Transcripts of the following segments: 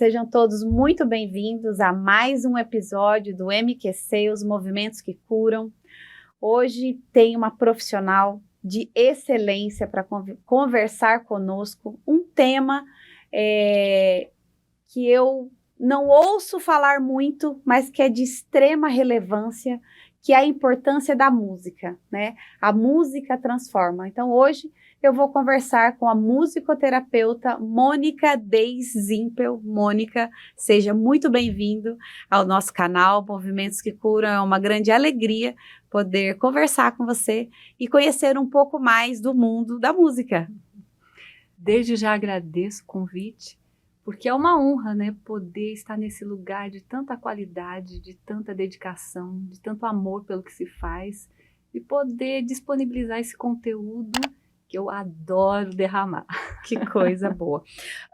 Sejam todos muito bem-vindos a mais um episódio do MQC, os Movimentos que Curam. Hoje tem uma profissional de excelência para conversar conosco, um tema que eu não ouço falar muito, mas que é de extrema relevância, que é a importância da música, né? A música transforma. Então, hoje eu vou conversar com a musicoterapeuta Mônica Deis Zimpel. Mônica, seja muito bem-vindo ao nosso canal Movimentos que Curam. É uma grande alegria poder conversar com você e conhecer um pouco mais do mundo da música. Desde já agradeço o convite, porque é uma honra, né, poder estar nesse lugar de tanta qualidade, de tanta dedicação, de tanto amor pelo que se faz e poder disponibilizar esse conteúdo que eu adoro derramar. Que coisa boa.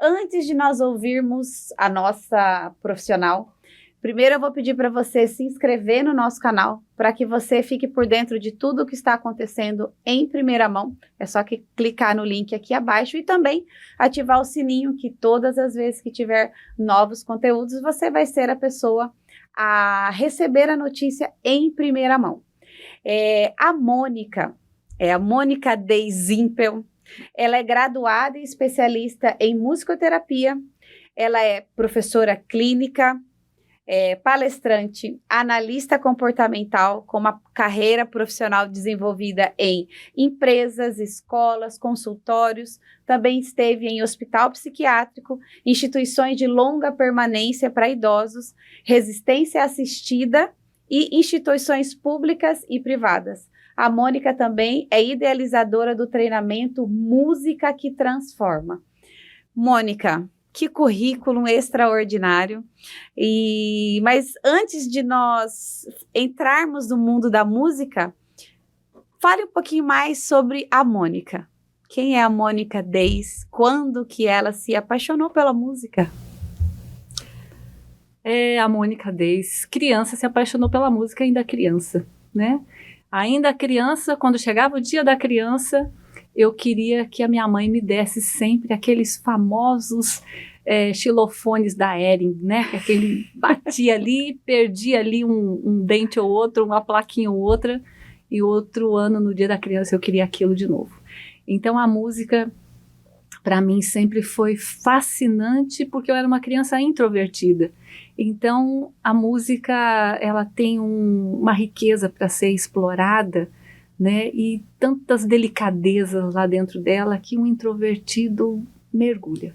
Antes de nós ouvirmos a nossa profissional, primeiro eu vou pedir para você se inscrever no nosso canal, para que você fique por dentro de tudo o que está acontecendo em primeira mão. É só que clicar no link aqui abaixo e também ativar o sininho, que todas as vezes que tiver novos conteúdos, você vai ser a pessoa a receber a notícia em primeira mão. A Mônica é a Mônica Deis Zimpel. Ela é graduada e especialista em musicoterapia. Ela é professora clínica, palestrante, analista comportamental, com uma carreira profissional desenvolvida em empresas, escolas, consultórios. Também esteve em hospital psiquiátrico, instituições de longa permanência para idosos, resistência assistida e instituições públicas e privadas. A Mônica também é idealizadora do treinamento Música que Transforma. Mônica, que currículo extraordinário. Mas antes de nós entrarmos no mundo da música, fale um pouquinho mais sobre a Mônica. Quem é a Mônica Deis? Quando que ela se apaixonou pela música? A Mônica Deis, criança, se apaixonou pela música ainda criança, né? Ainda criança, quando chegava o dia da criança, eu queria que a minha mãe me desse sempre aqueles famosos xilofones da Hering, né? Aquele batia ali, perdia ali um dente ou outro, uma plaquinha ou outra, e outro ano, no dia da criança, eu queria aquilo de novo. Então, a música, para mim, sempre foi fascinante, porque eu era uma criança introvertida. Então, a música, ela tem uma riqueza para ser explorada, né? E tantas delicadezas lá dentro dela que um introvertido mergulha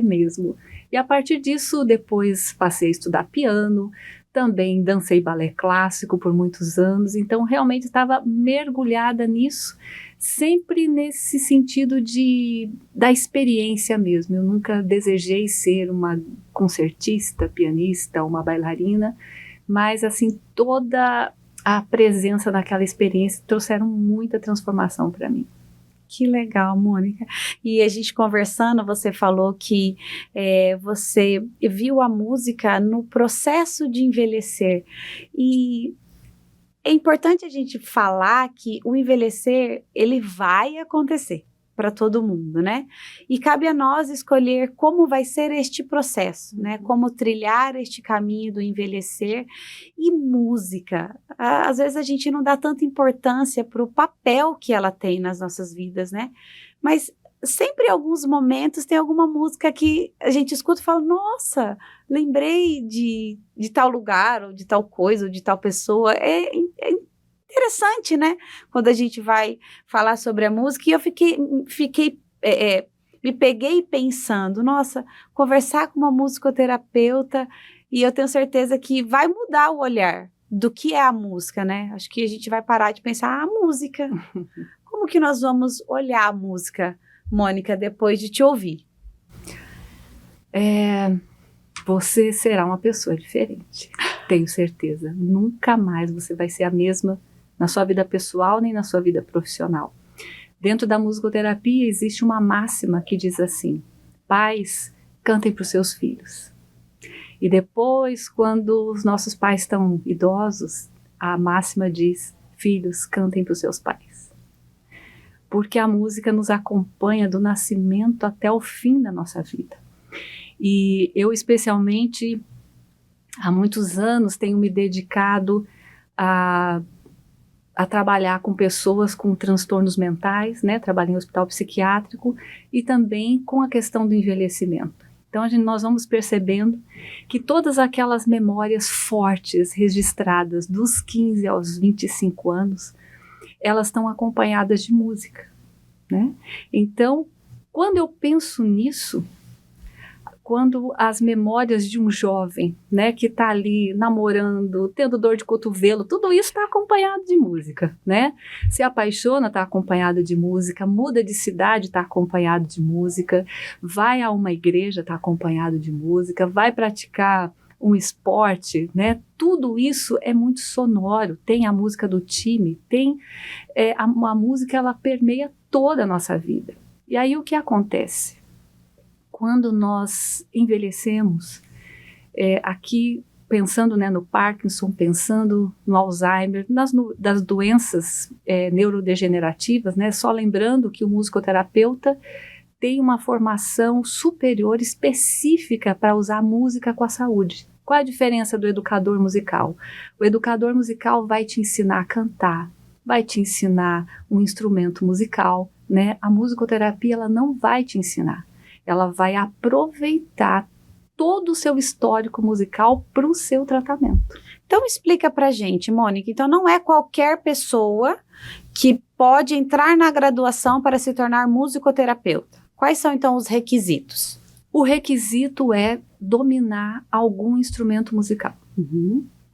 mesmo. E a partir disso, depois passei a estudar piano, também dancei balé clássico por muitos anos, então realmente estava mergulhada nisso, sempre nesse sentido da experiência mesmo. Eu nunca desejei ser uma concertista, pianista, uma bailarina, mas assim, toda a presença naquela experiência trouxeram muita transformação para mim. Que legal, Mônica. E a gente conversando, você falou que você viu a música no processo de envelhecer. E é importante a gente falar que o envelhecer, ele vai acontecer para todo mundo, né? E cabe a nós escolher como vai ser este processo, né? Como trilhar este caminho do envelhecer. E música, às vezes a gente não dá tanta importância para o papel que ela tem nas nossas vidas, né? Mas sempre em alguns momentos tem alguma música que a gente escuta e fala, nossa, lembrei de tal lugar, ou de tal coisa, ou de tal pessoa. É interessante, né? Quando a gente vai falar sobre a música, e eu me peguei pensando, nossa, conversar com uma musicoterapeuta, e eu tenho certeza que vai mudar o olhar do que é a música, né? Acho que a gente vai parar de pensar, a música. Como que nós vamos olhar a música, Mônica, depois de te ouvir? Você será uma pessoa diferente, tenho certeza. Nunca mais você vai ser a mesma na sua vida pessoal nem na sua vida profissional. Dentro da musicoterapia existe uma máxima que diz assim: pais, cantem para os seus filhos. E depois, quando os nossos pais estão idosos, a máxima diz: filhos, cantem para os seus pais. Porque a música nos acompanha do nascimento até o fim da nossa vida. E eu, especialmente, há muitos anos, tenho me dedicado a trabalhar com pessoas com transtornos mentais, né? Trabalho em hospital psiquiátrico e também com a questão do envelhecimento. Então, nós vamos percebendo que todas aquelas memórias fortes registradas dos 15 aos 25 anos, elas estão acompanhadas de música, né? Então, quando eu penso nisso, quando as memórias de um jovem, né, que está ali namorando, tendo dor de cotovelo, tudo isso está acompanhado de música, né? Se apaixona, está acompanhado de música, muda de cidade, está acompanhado de música, vai a uma igreja, está acompanhado de música, vai praticar um esporte, né? Tudo isso é muito sonoro, tem a música do time, tem a música, ela permeia toda a nossa vida. E aí o que acontece? Quando nós envelhecemos, aqui pensando, né, no Parkinson, pensando no Alzheimer, das doenças neurodegenerativas, né, só lembrando que o musicoterapeuta tem uma formação superior específica para usar a música com a saúde. Qual a diferença do educador musical? O educador musical vai te ensinar a cantar, vai te ensinar um instrumento musical, né? A musicoterapia, ela não vai te ensinar. Ela vai aproveitar todo o seu histórico musical para o seu tratamento. Então explica pra gente, Mônica, então não é qualquer pessoa que pode entrar na graduação para se tornar musicoterapeuta. Quais são então os requisitos? O requisito é dominar algum instrumento musical.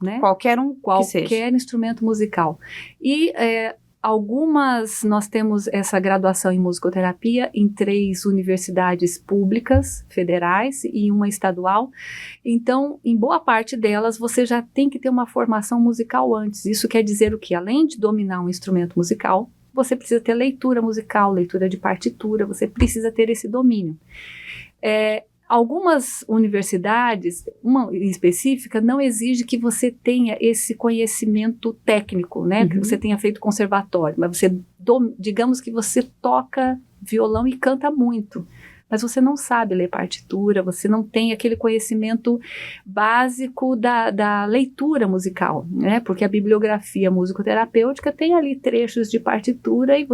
Né? Qualquer um que seja. Qualquer instrumento musical. E nós temos essa graduação em musicoterapia em 3 universidades públicas, federais e uma estadual. Então, em boa parte delas, você já tem que ter uma formação musical antes. Isso quer dizer o quê? Além de dominar um instrumento musical, você precisa ter leitura musical, leitura de partitura, você precisa ter esse domínio. Algumas universidades, uma em específica, não exige que você tenha esse conhecimento técnico, né? Que você tenha feito conservatório, mas digamos que você toca violão e canta muito, mas você não sabe ler partitura, você não tem aquele conhecimento básico da leitura musical, né? Porque a bibliografia musicoterapêutica tem ali trechos de partitura e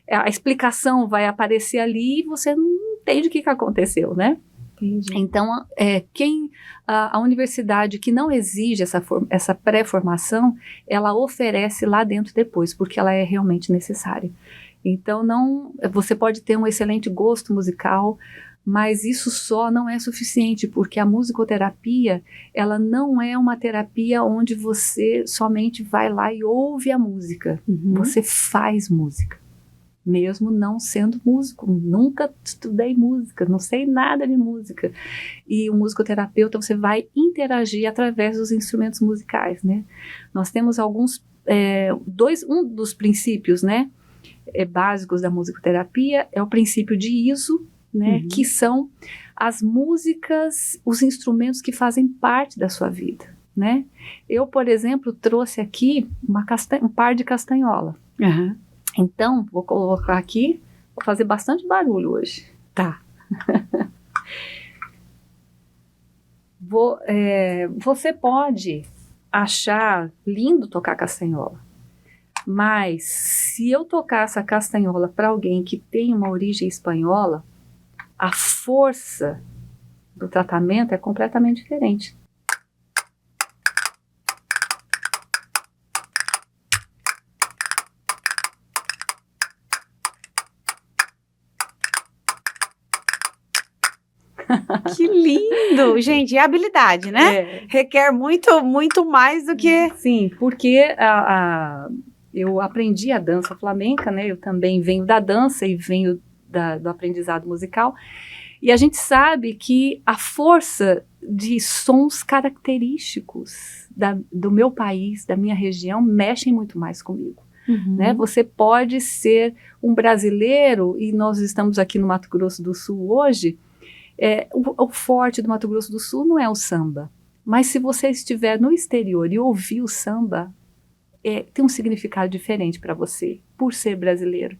a explicação vai aparecer ali e você não entende o que aconteceu, né? Entendi. Então, a universidade que não exige essa pré-formação, ela oferece lá dentro depois, porque ela é realmente necessária. Então, você pode ter um excelente gosto musical, mas isso só não é suficiente, porque a musicoterapia, ela não é uma terapia onde você somente vai lá e ouve a música. Você faz música. Mesmo não sendo músico, nunca estudei música, não sei nada de música. E o musicoterapeuta, você vai interagir através dos instrumentos musicais, né? Nós temos um dos princípios, né, básicos da musicoterapia é o princípio de ISO, né, que são as músicas, os instrumentos que fazem parte da sua vida, né? Eu, por exemplo, trouxe aqui um par de castanhola. Então, vou colocar aqui, vou fazer bastante barulho hoje. Tá. Você pode achar lindo tocar castanhola, mas se eu tocar essa castanhola para alguém que tem uma origem espanhola, a força do tratamento é completamente diferente. Que lindo! Gente, e a habilidade, né? Requer muito, muito mais do que... Sim, porque eu aprendi a dança flamenca, né? Eu também venho da dança e venho do aprendizado musical. E a gente sabe que a força de sons característicos do meu país, da minha região, mexem muito mais comigo. Né? Você pode ser um brasileiro, e nós estamos aqui no Mato Grosso do Sul hoje. O forte do Mato Grosso do Sul não é o samba, mas se você estiver no exterior e ouvir o samba, tem um significado diferente para você, por ser brasileiro.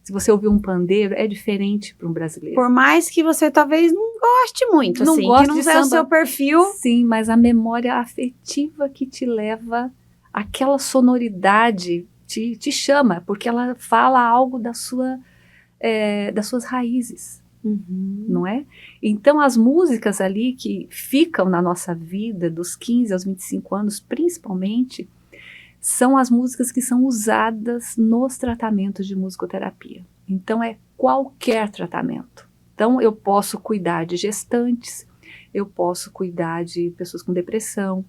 Se você ouvir um pandeiro, é diferente para um brasileiro. Por mais que você talvez não goste muito, Não assim, goste que não de seja o samba. seu perfil. Sim, mas a memória afetiva que te leva, aquela sonoridade te chama, porque ela fala algo das suas raízes, não é? Então, as músicas ali que ficam na nossa vida, dos 15 aos 25 anos, principalmente, são as músicas que são usadas nos tratamentos de musicoterapia. Então, é qualquer tratamento. Então, eu posso cuidar de gestantes, eu posso cuidar de pessoas com depressão.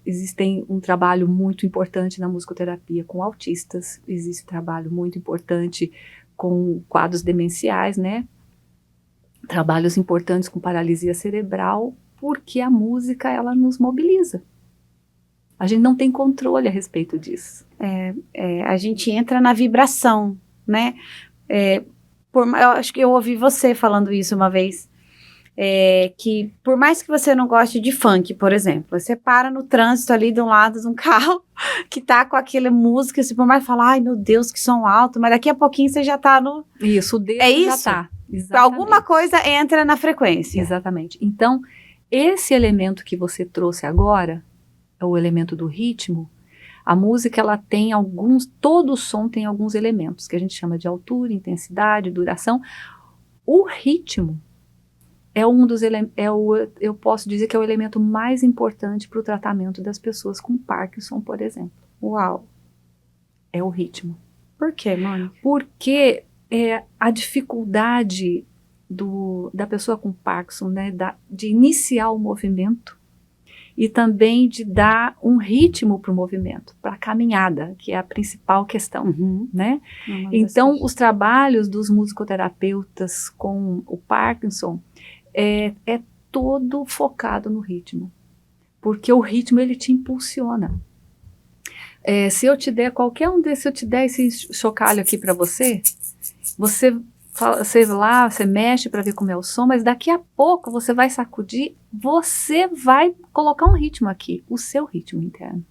Existem um trabalho muito importante na musicoterapia com autistas, existe trabalho muito importante com quadros demenciais, né? Trabalhos importantes com paralisia cerebral, porque a música, ela nos mobiliza. A gente não tem controle a respeito disso. A gente entra na vibração, né? Eu acho que eu ouvi você falando isso uma vez, que por mais que você não goste de funk, por exemplo, você para no trânsito ali de um lado de um carro que tá com aquela música, você por mais falar, ai meu Deus, que som alto, mas daqui a pouquinho você já tá no... Isso, o dedo já tá. Exatamente. Alguma coisa entra na frequência. Exatamente. Então, esse elemento que você trouxe agora, é o elemento do ritmo. A música, ela tem todo som tem alguns elementos, que a gente chama de altura, intensidade, duração. O ritmo é um dos elementos, eu posso dizer que é o elemento mais importante para o tratamento das pessoas com Parkinson, por exemplo. Uau! É o ritmo. Por quê, Mônica? Porque a dificuldade da pessoa com Parkinson, né, de iniciar o movimento e também de dar um ritmo para o movimento, para a caminhada, que é a principal questão, né? Então, os trabalhos dos musicoterapeutas com o Parkinson é todo focado no ritmo, porque o ritmo, ele te impulsiona. Se eu te der se eu te der esse chocalho aqui para você você mexe para ver como é o som, mas daqui a pouco você vai sacudir, você vai colocar um ritmo aqui, o seu ritmo interno.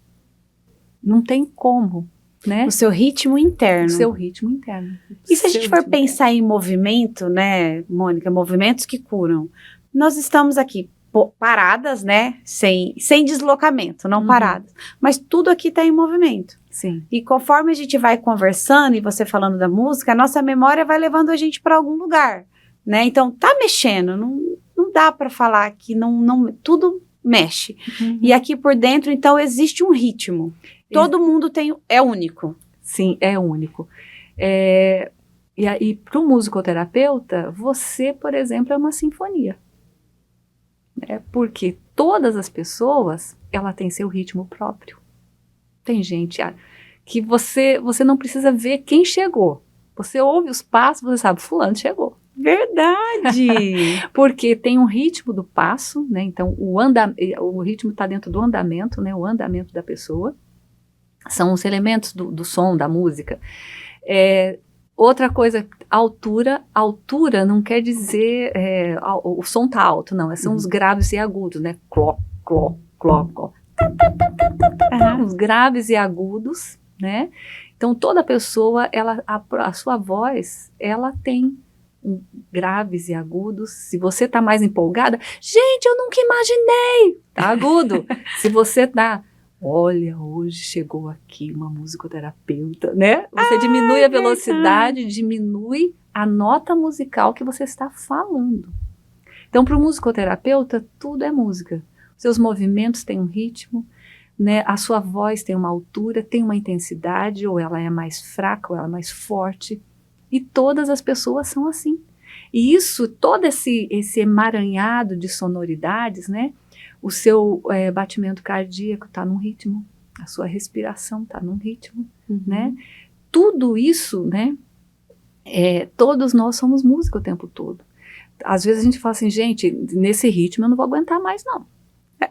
Não tem como, né? O seu ritmo interno. O seu ritmo interno. E se a gente for pensar em movimento, né, Mônica, movimentos que curam, nós estamos aqui paradas, né, sem deslocamento, não paradas, mas tudo aqui está em movimento. Sim. E conforme a gente vai conversando e você falando da música, a nossa memória vai levando a gente para algum lugar, né? Então tá mexendo, não dá para falar que não tudo mexe. E aqui por dentro, então, existe um ritmo. Todo mundo é único. Sim, é único. E aí, para o musicoterapeuta, você, por exemplo, é uma sinfonia. Porque todas as pessoas, ela tem seu ritmo próprio. Tem gente que você não precisa ver quem chegou. Você ouve os passos, você sabe, fulano chegou. Verdade! Porque tem um ritmo do passo, né? Então, o ritmo está dentro do andamento, né? O andamento da pessoa. São os elementos do som, da música. Outra coisa, altura não quer dizer o som tá alto, não. São os graves e agudos, né? Cló, cló, cló, cló. Os graves e agudos, né? Então, toda pessoa, a sua voz, ela tem graves e agudos. Se você tá mais empolgada, gente, eu nunca imaginei, tá agudo. Se você tá, olha, hoje chegou aqui uma musicoterapeuta, né? Você diminui a velocidade, diminui a nota musical que você está falando. Então, para o musicoterapeuta, tudo é música. Seus movimentos têm um ritmo, né? A sua voz tem uma altura, tem uma intensidade, ou ela é mais fraca, ou ela é mais forte. E todas as pessoas são assim. E todo esse emaranhado de sonoridades, né? O seu batimento cardíaco está num ritmo, a sua respiração está num ritmo, né? Tudo isso, né? Todos nós somos música o tempo todo. Às vezes a gente fala assim, gente, nesse ritmo eu não vou aguentar mais, não.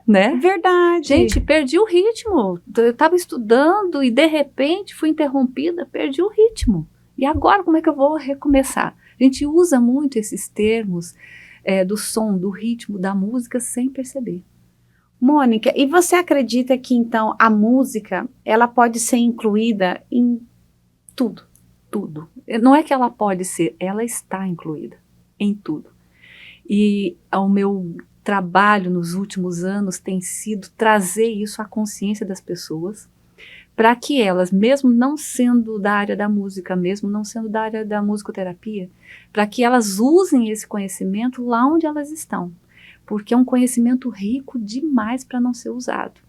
Né? Verdade. Gente, perdi o ritmo. Eu estava estudando e de repente fui interrompida, perdi o ritmo. E agora como é que eu vou recomeçar? A gente usa muito esses termos do som, do ritmo, da música sem perceber. Mônica, e você acredita que então a música ela pode ser incluída em tudo? tudo. Não é que ela pode ser, ela está incluída em tudo. E o meu trabalho nos últimos anos tem sido trazer isso à consciência das pessoas, para que elas, mesmo não sendo da área da música, mesmo não sendo da área da musicoterapia, para que elas usem esse conhecimento lá onde elas estão, porque é um conhecimento rico demais para não ser usado.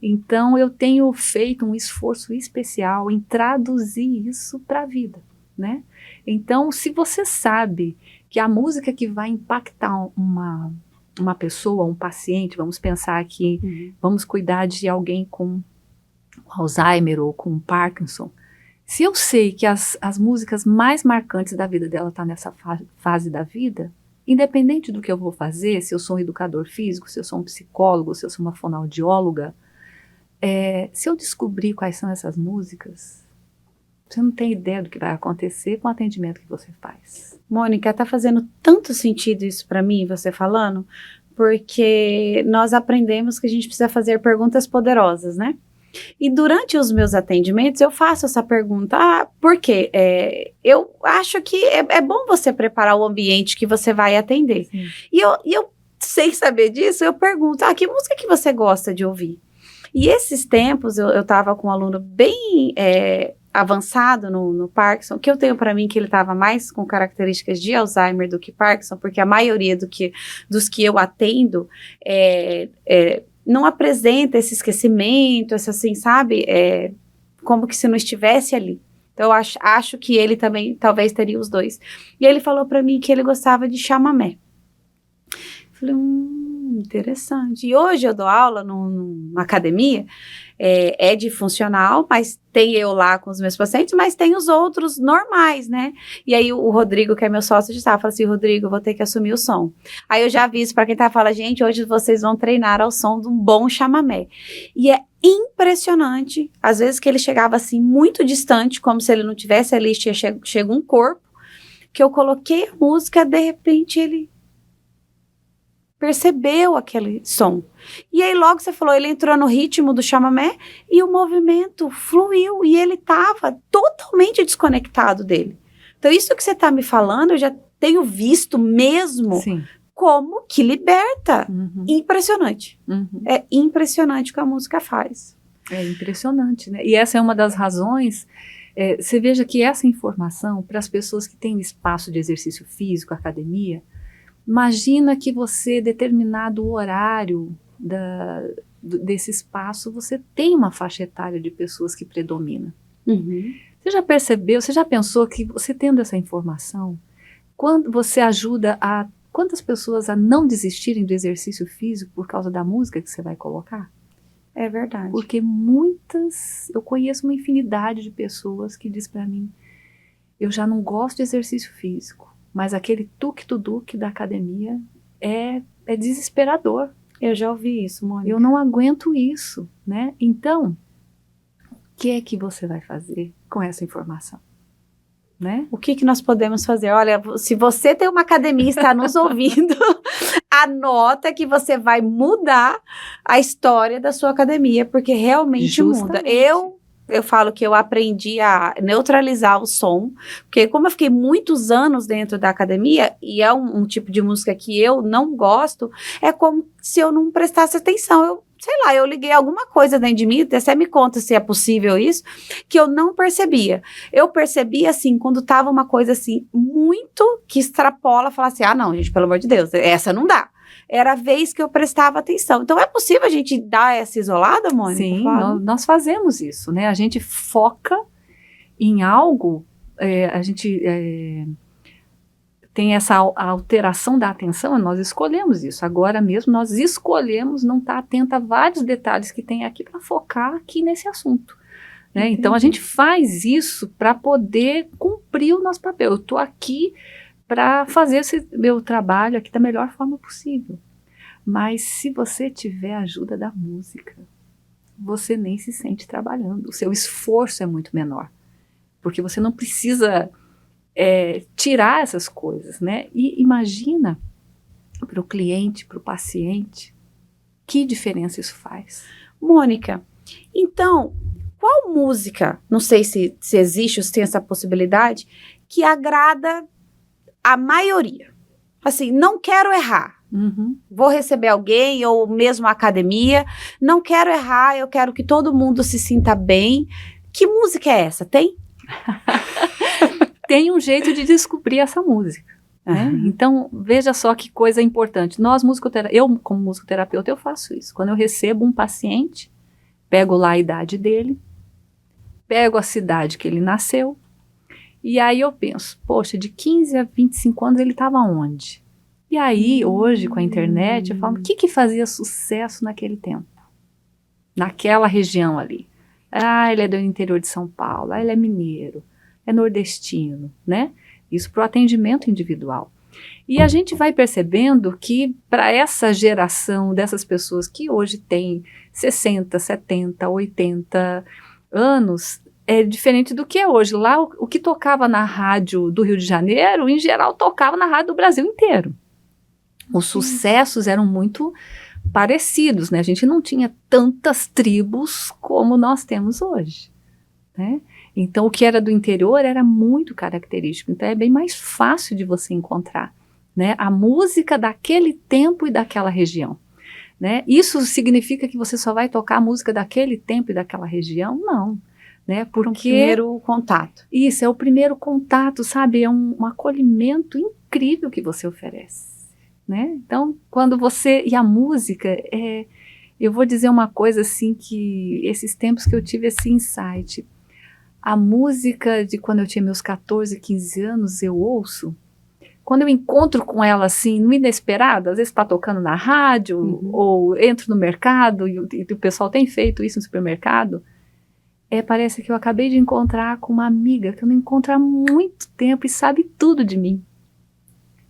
Então eu tenho feito um esforço especial em traduzir isso para a vida, né? Então, se você sabe que a música que vai impactar uma pessoa, um paciente, vamos pensar aqui, vamos cuidar de alguém com Alzheimer ou com Parkinson, se eu sei que as músicas mais marcantes da vida dela estão nessa fase da vida, independente do que eu vou fazer, se eu sou um educador físico, se eu sou um psicólogo, se eu sou uma fonoaudióloga, se eu descobrir quais são essas músicas, você não tem ideia do que vai acontecer com o atendimento que você faz. Mônica, tá fazendo tanto sentido isso para mim, você falando, porque nós aprendemos que a gente precisa fazer perguntas poderosas, né? E durante os meus atendimentos eu faço essa pergunta, por quê? Eu acho que é bom você preparar o ambiente que você vai atender. Sim. E eu, sem saber disso, eu pergunto, que música que você gosta de ouvir? E esses tempos, eu estava com um aluno bem avançado no Parkinson, que eu tenho para mim que ele estava mais com características de Alzheimer do que Parkinson, porque a maioria dos que eu atendo não apresenta esse esquecimento, essa assim, sabe? Como que se não estivesse ali. Então, eu acho que ele também talvez teria os dois. E ele falou para mim que ele gostava de chamamé. Falei, interessante. E hoje eu dou aula numa academia, de funcional, mas tem eu lá com os meus pacientes, mas tem os outros normais, né? E aí o Rodrigo, que é meu sócio, já fala assim, Rodrigo, eu vou ter que assumir o som. Aí eu já aviso para quem fala, gente, hoje vocês vão treinar ao som de um bom chamamé. E é impressionante, às vezes que ele chegava assim, muito distante, como se ele não tivesse ali, chega um corpo, que eu coloquei a música, de repente ele percebeu aquele som. E aí logo você falou, ele entrou no ritmo do chamamé e o movimento fluiu e ele estava totalmente desconectado dele. Então isso que você está me falando, eu já tenho visto mesmo. Sim. Como que liberta. Impressionante. É impressionante o que a música faz. É impressionante, né? E essa é uma das razões. Você veja que essa informação, para as pessoas que têm espaço de exercício físico, academia, imagina que você, determinado horário desse espaço, você tem uma faixa etária de pessoas que predomina. Você já percebeu, você já pensou que você tendo essa informação, quando você ajuda quantas pessoas a não desistirem do exercício físico por causa da música que você vai colocar? É verdade. Porque eu conheço uma infinidade de pessoas que diz para mim, eu já não gosto de exercício físico, mas aquele tuk-tuduque da academia é desesperador. Eu já ouvi isso, Mônica. Eu não aguento isso, né? Então, o que é que você vai fazer com essa informação? Né? O que nós podemos fazer? Olha, se você tem uma academia e está nos ouvindo, anota que você vai mudar a história da sua academia, porque realmente muda. Eu falo que eu aprendi a neutralizar o som, porque como eu fiquei muitos anos dentro da academia, e é um tipo de música que eu não gosto, é como se eu não prestasse atenção. Eu liguei alguma coisa dentro de mim, até você me conta se é possível isso, que eu não percebia. Eu percebia, assim, quando tava uma coisa, assim, muito que extrapola, falar assim, não, gente, pelo amor de Deus, essa não dá. Era a vez que eu prestava atenção. Então, é possível a gente dar essa isolada, Mônica? Sim, nós fazemos isso, né? A gente foca em algo, a gente tem essa alteração da atenção, nós escolhemos isso. Agora mesmo nós escolhemos não estar atenta a vários detalhes que tem aqui para focar aqui nesse assunto. Né? Então a gente faz isso para poder cumprir o nosso papel. Eu estou aqui para fazer esse meu trabalho aqui da melhor forma possível. Mas se você tiver a ajuda da música, você nem se sente trabalhando. O seu esforço é muito menor. Porque você não precisa tirar essas coisas, né? E imagina para o cliente, para o paciente, que diferença isso faz. Mônica, então, qual música, não sei se existe ou se tem essa possibilidade, que agrada a maioria? Assim, não quero errar. Vou receber alguém ou mesmo a academia, não quero errar, eu quero que todo mundo se sinta bem. Que música é essa? Tem? Tem um jeito de descobrir essa música. Né? Então, veja só que coisa importante. Eu, como musicoterapeuta, eu faço isso. Quando eu recebo um paciente, pego lá a idade dele, pego a cidade que ele nasceu, e aí eu penso, poxa, de 15 a 25 anos ele estava onde? E aí, hoje, com a internet, eu falo, o que fazia sucesso naquele tempo? Naquela região ali. Ah, ele é do interior de São Paulo, ele é mineiro, é nordestino, né? Isso para o atendimento individual. E a gente vai percebendo que para essa geração dessas pessoas que hoje têm 60, 70, 80 anos, é diferente do que é hoje. Lá, o que tocava na rádio do Rio de Janeiro, em geral, tocava na rádio do Brasil inteiro. Os sucessos eram muito parecidos, né? A gente não tinha tantas tribos como nós temos hoje, né? Então, o que era do interior era muito característico. Então, é bem mais fácil de você encontrar, né? A música daquele tempo e daquela região, né? Isso significa que você só vai tocar a música daquele tempo e daquela região? Não, né? Porque o primeiro contato. Isso, é o primeiro contato, sabe? É um acolhimento incrível que você oferece. Né? Então, quando você... E a música, eu vou dizer uma coisa assim que... Esses tempos que eu tive esse insight, a música de quando eu tinha meus 14, 15 anos, eu ouço. Quando eu encontro com ela assim, no inesperado, às vezes está tocando na rádio, ou entro no mercado, e o pessoal tem feito isso no supermercado, parece que eu acabei de encontrar com uma amiga que eu não encontro há muito tempo e sabe tudo de mim.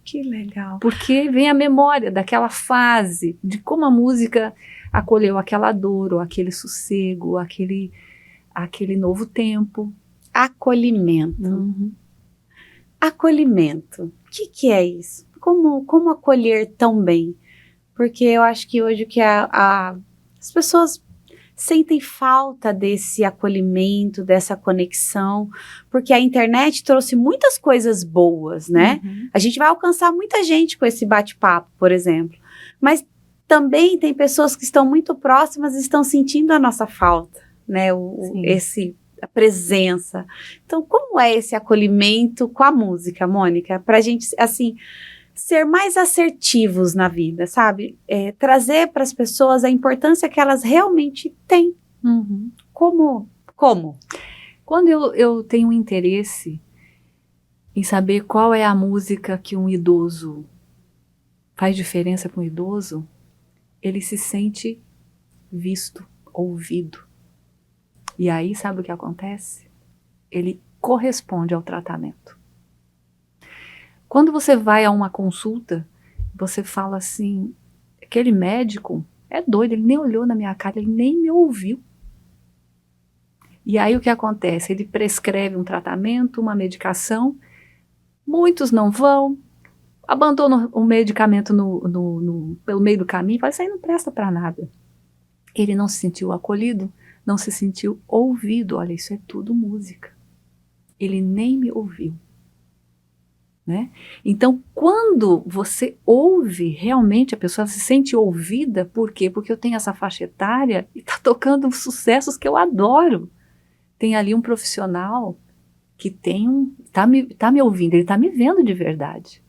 Que legal. Porque vem a memória daquela fase, de como a música acolheu aquela dor, ou aquele sossego, aquele novo tempo. Acolhimento. Acolhimento. O que é isso? Como acolher tão bem? Porque eu acho que hoje que as pessoas sentem falta desse acolhimento, dessa conexão, porque a internet trouxe muitas coisas boas, né? A gente vai alcançar muita gente com esse bate-papo, por exemplo, mas também tem pessoas que estão muito próximas e estão sentindo a nossa falta, né? A presença. Então, como é esse acolhimento com a música, Mônica? Pra gente, assim, ser mais assertivos na vida, sabe? Trazer para as pessoas a importância que elas realmente têm. Como? Quando eu tenho um interesse em saber qual é a música que um idoso faz diferença para um idoso, ele se sente visto, ouvido. E aí, sabe o que acontece? Ele corresponde ao tratamento. Quando você vai a uma consulta, você fala assim, aquele médico é doido, ele nem olhou na minha cara, ele nem me ouviu. E aí o que acontece? Ele prescreve um tratamento, uma medicação, muitos não vão, abandonam o medicamento pelo meio do caminho, fala, isso aí não presta para nada. Ele não se sentiu acolhido, não se sentiu ouvido, olha, isso é tudo música. Ele nem me ouviu. Né? Então, quando você ouve realmente a pessoa se sente ouvida, por quê? Porque eu tenho essa faixa etária e está tocando sucessos que eu adoro. Tem ali um profissional que tá me ouvindo, ele está me vendo de verdade,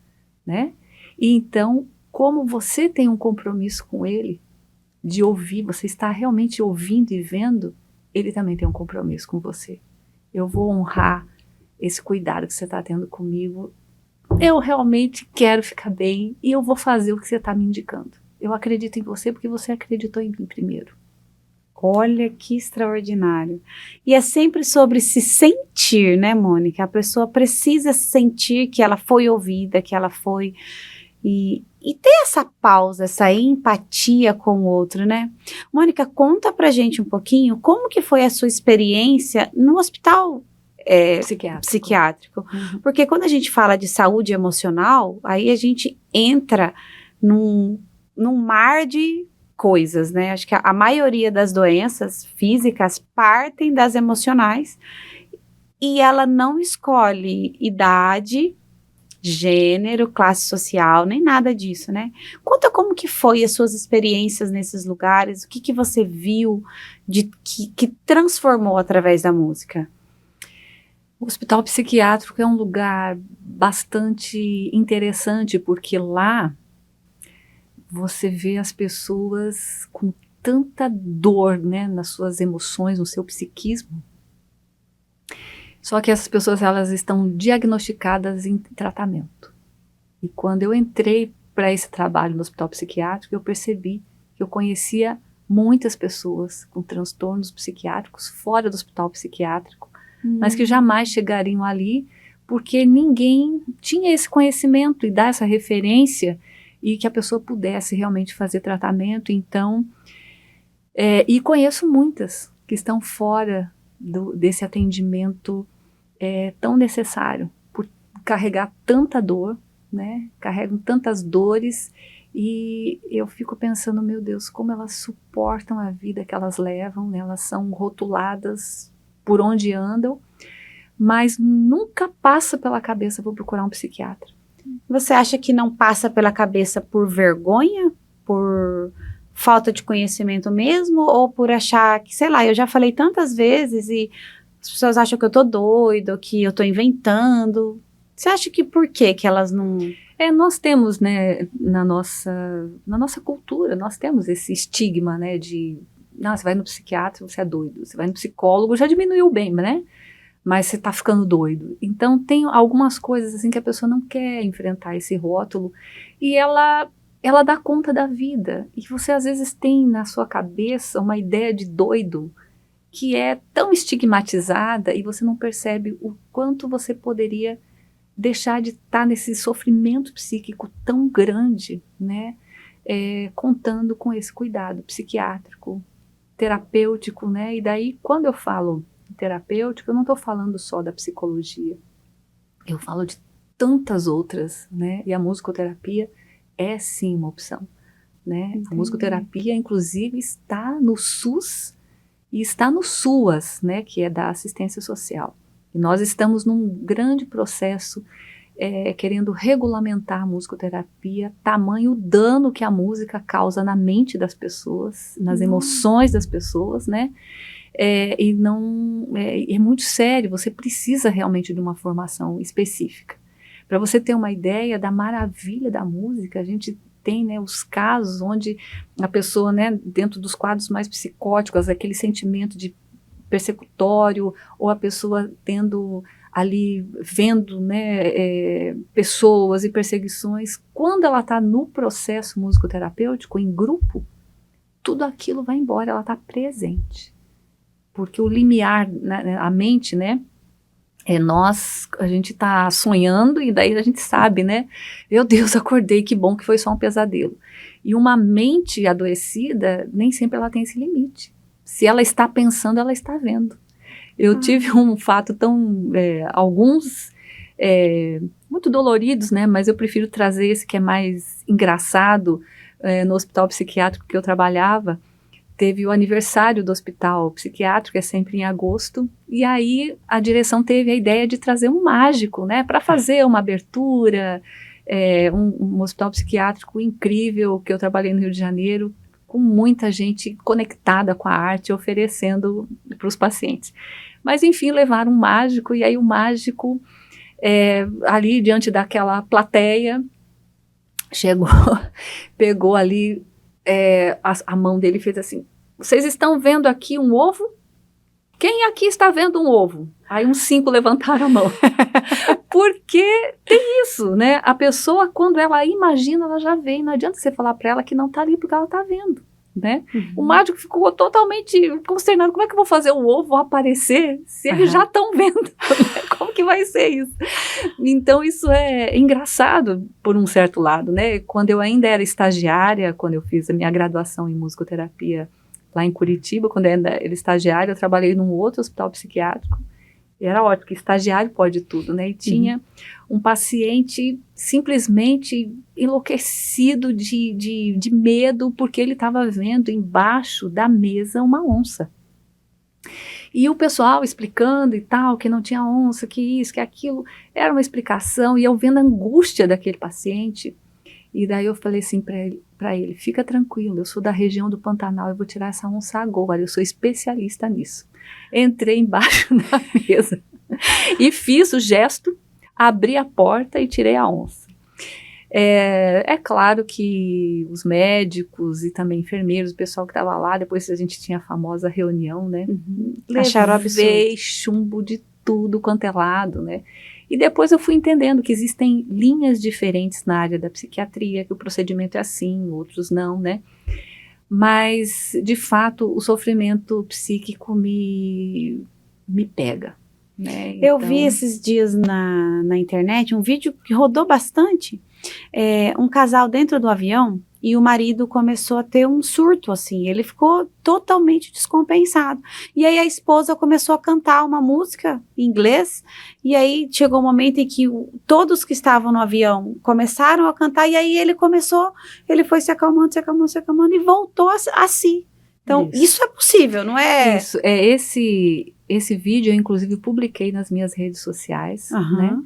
né? E então, como você tem um compromisso com ele, de ouvir, você está realmente ouvindo e vendo, ele também tem um compromisso com você. Eu vou honrar esse cuidado que você está tendo comigo. Eu realmente quero ficar bem e eu vou fazer o que você está me indicando. Eu acredito em você porque você acreditou em mim primeiro. Olha que extraordinário. E é sempre sobre se sentir, né, Mônica? A pessoa precisa sentir que ela foi ouvida, que ela foi... E ter essa pausa, essa empatia com o outro, né? Mônica, conta pra gente um pouquinho como que foi a sua experiência no hospital psiquiátrico. Porque quando a gente fala de saúde emocional, aí a gente entra num mar de coisas, né? Acho que a maioria das doenças físicas partem das emocionais e ela não escolhe idade, gênero, classe social, nem nada disso, né? Conta como que foi as suas experiências nesses lugares, o que que você viu que transformou através da música? O hospital psiquiátrico é um lugar bastante interessante, porque lá você vê as pessoas com tanta dor, né, nas suas emoções, no seu psiquismo. Só que essas pessoas, elas estão diagnosticadas em tratamento. E quando eu entrei para esse trabalho no hospital psiquiátrico, eu percebi que eu conhecia muitas pessoas com transtornos psiquiátricos fora do hospital psiquiátrico, mas que jamais chegariam ali porque ninguém tinha esse conhecimento e dar essa referência e que a pessoa pudesse realmente fazer tratamento. Então, e conheço muitas que estão fora desse atendimento tão necessário, por carregar tanta dor, né? Carregam tantas dores, e eu fico pensando, meu Deus, como elas suportam a vida que elas levam, né? Elas são rotuladas por onde andam, mas nunca passa pela cabeça, vou procurar um psiquiatra. Você acha que não passa pela cabeça por vergonha, por falta de conhecimento mesmo, ou por achar que, sei lá, eu já falei tantas vezes e as pessoas acham que eu tô doido, que eu tô inventando? Você acha que por quê que elas não... Nós temos, né, na nossa cultura, nós temos esse estigma, né, de, não, você vai no psiquiatra, você é doido, você vai no psicólogo, já diminuiu bem, né, mas você tá ficando doido. Então tem algumas coisas assim que a pessoa não quer enfrentar esse rótulo, e ela dá conta da vida, e você às vezes tem na sua cabeça uma ideia de doido, que é tão estigmatizada, e você não percebe o quanto você poderia deixar de estar nesse sofrimento psíquico tão grande, né, contando com esse cuidado psiquiátrico, terapêutico, né, e daí quando eu falo terapêutico, eu não estou falando só da psicologia, eu falo de tantas outras, né, e a musicoterapia é sim uma opção, né. Entendi. A musicoterapia inclusive está no SUS e está no SUAS, né, que é da assistência social. E nós estamos num grande processo querendo regulamentar a musicoterapia, tamanho o dano que a música causa na mente das pessoas, nas emoções das pessoas, né? E não é muito sério, você precisa realmente de uma formação específica. Para você ter uma ideia da maravilha da música, a gente tem, né, os casos onde a pessoa, né, dentro dos quadros mais psicóticos, aquele sentimento de persecutório, ou a pessoa tendo ali, vendo, né, pessoas e perseguições, quando ela está no processo musicoterapêutico, em grupo, tudo aquilo vai embora, ela está presente. Porque o limiar, né, a mente, né, a gente está sonhando e daí a gente sabe, né, meu Deus, acordei, que bom que foi só um pesadelo. E uma mente adoecida, nem sempre ela tem esse limite. Se ela está pensando, ela está vendo. Eu tive um fato alguns muito doloridos, né, mas eu prefiro trazer esse que é mais engraçado. No hospital psiquiátrico que eu trabalhava, teve o aniversário do hospital psiquiátrico, é sempre em agosto, e aí a direção teve a ideia de trazer um mágico, né, para fazer uma abertura, um hospital psiquiátrico incrível, que eu trabalhei no Rio de Janeiro, com muita gente conectada com a arte, oferecendo para os pacientes. Mas, enfim, levaram um mágico, e aí o mágico, ali diante daquela plateia, chegou, pegou ali a mão dele e fez assim, vocês estão vendo aqui um ovo? Quem aqui está vendo um ovo? Aí uns 5 levantaram a mão. Porque tem isso, né? A pessoa, quando ela imagina, ela já vem. Não adianta você falar para ela que não está ali, porque ela está vendo, né? Uhum. O mágico ficou totalmente consternado. Como é que eu vou fazer o ovo aparecer se eles já estão vendo? Como que vai ser isso? Então, isso é engraçado, por um certo lado, né? Quando eu ainda era estagiária, quando eu fiz a minha graduação em musicoterapia lá em Curitiba, quando eu ainda era estagiária, eu trabalhei num outro hospital psiquiátrico. era ótimo, porque estagiário pode tudo, né? E tinha um paciente simplesmente enlouquecido de medo, porque ele estava vendo embaixo da mesa uma onça. E o pessoal explicando e tal, que não tinha onça, que isso, que aquilo, era uma explicação, e eu vendo a angústia daquele paciente. E daí eu falei assim para ele, fica tranquilo, eu sou da região do Pantanal, eu vou tirar essa onça agora, eu sou especialista nisso. Entrei embaixo da mesa e fiz o gesto, abri a porta e tirei a onça. É claro que os médicos e também enfermeiros, o pessoal que estava lá, depois a gente tinha a famosa reunião, né? Acharam absurdo. Levei chumbo de tudo quanto é lado, né? E depois eu fui entendendo que existem linhas diferentes na área da psiquiatria, que o procedimento é assim, outros não, né? Mas, de fato, o sofrimento psíquico me pega, né? Eu vi esses dias na internet um vídeo que rodou bastante, um casal dentro do avião, e o marido começou a ter um surto, assim, ele ficou totalmente descompensado. E aí a esposa começou a cantar uma música em inglês, e aí chegou um momento em que todos que estavam no avião começaram a cantar, e aí ele foi se acalmando, e voltou a si. Então, isso é possível, não é? Isso, esse vídeo eu inclusive publiquei nas minhas redes sociais, né?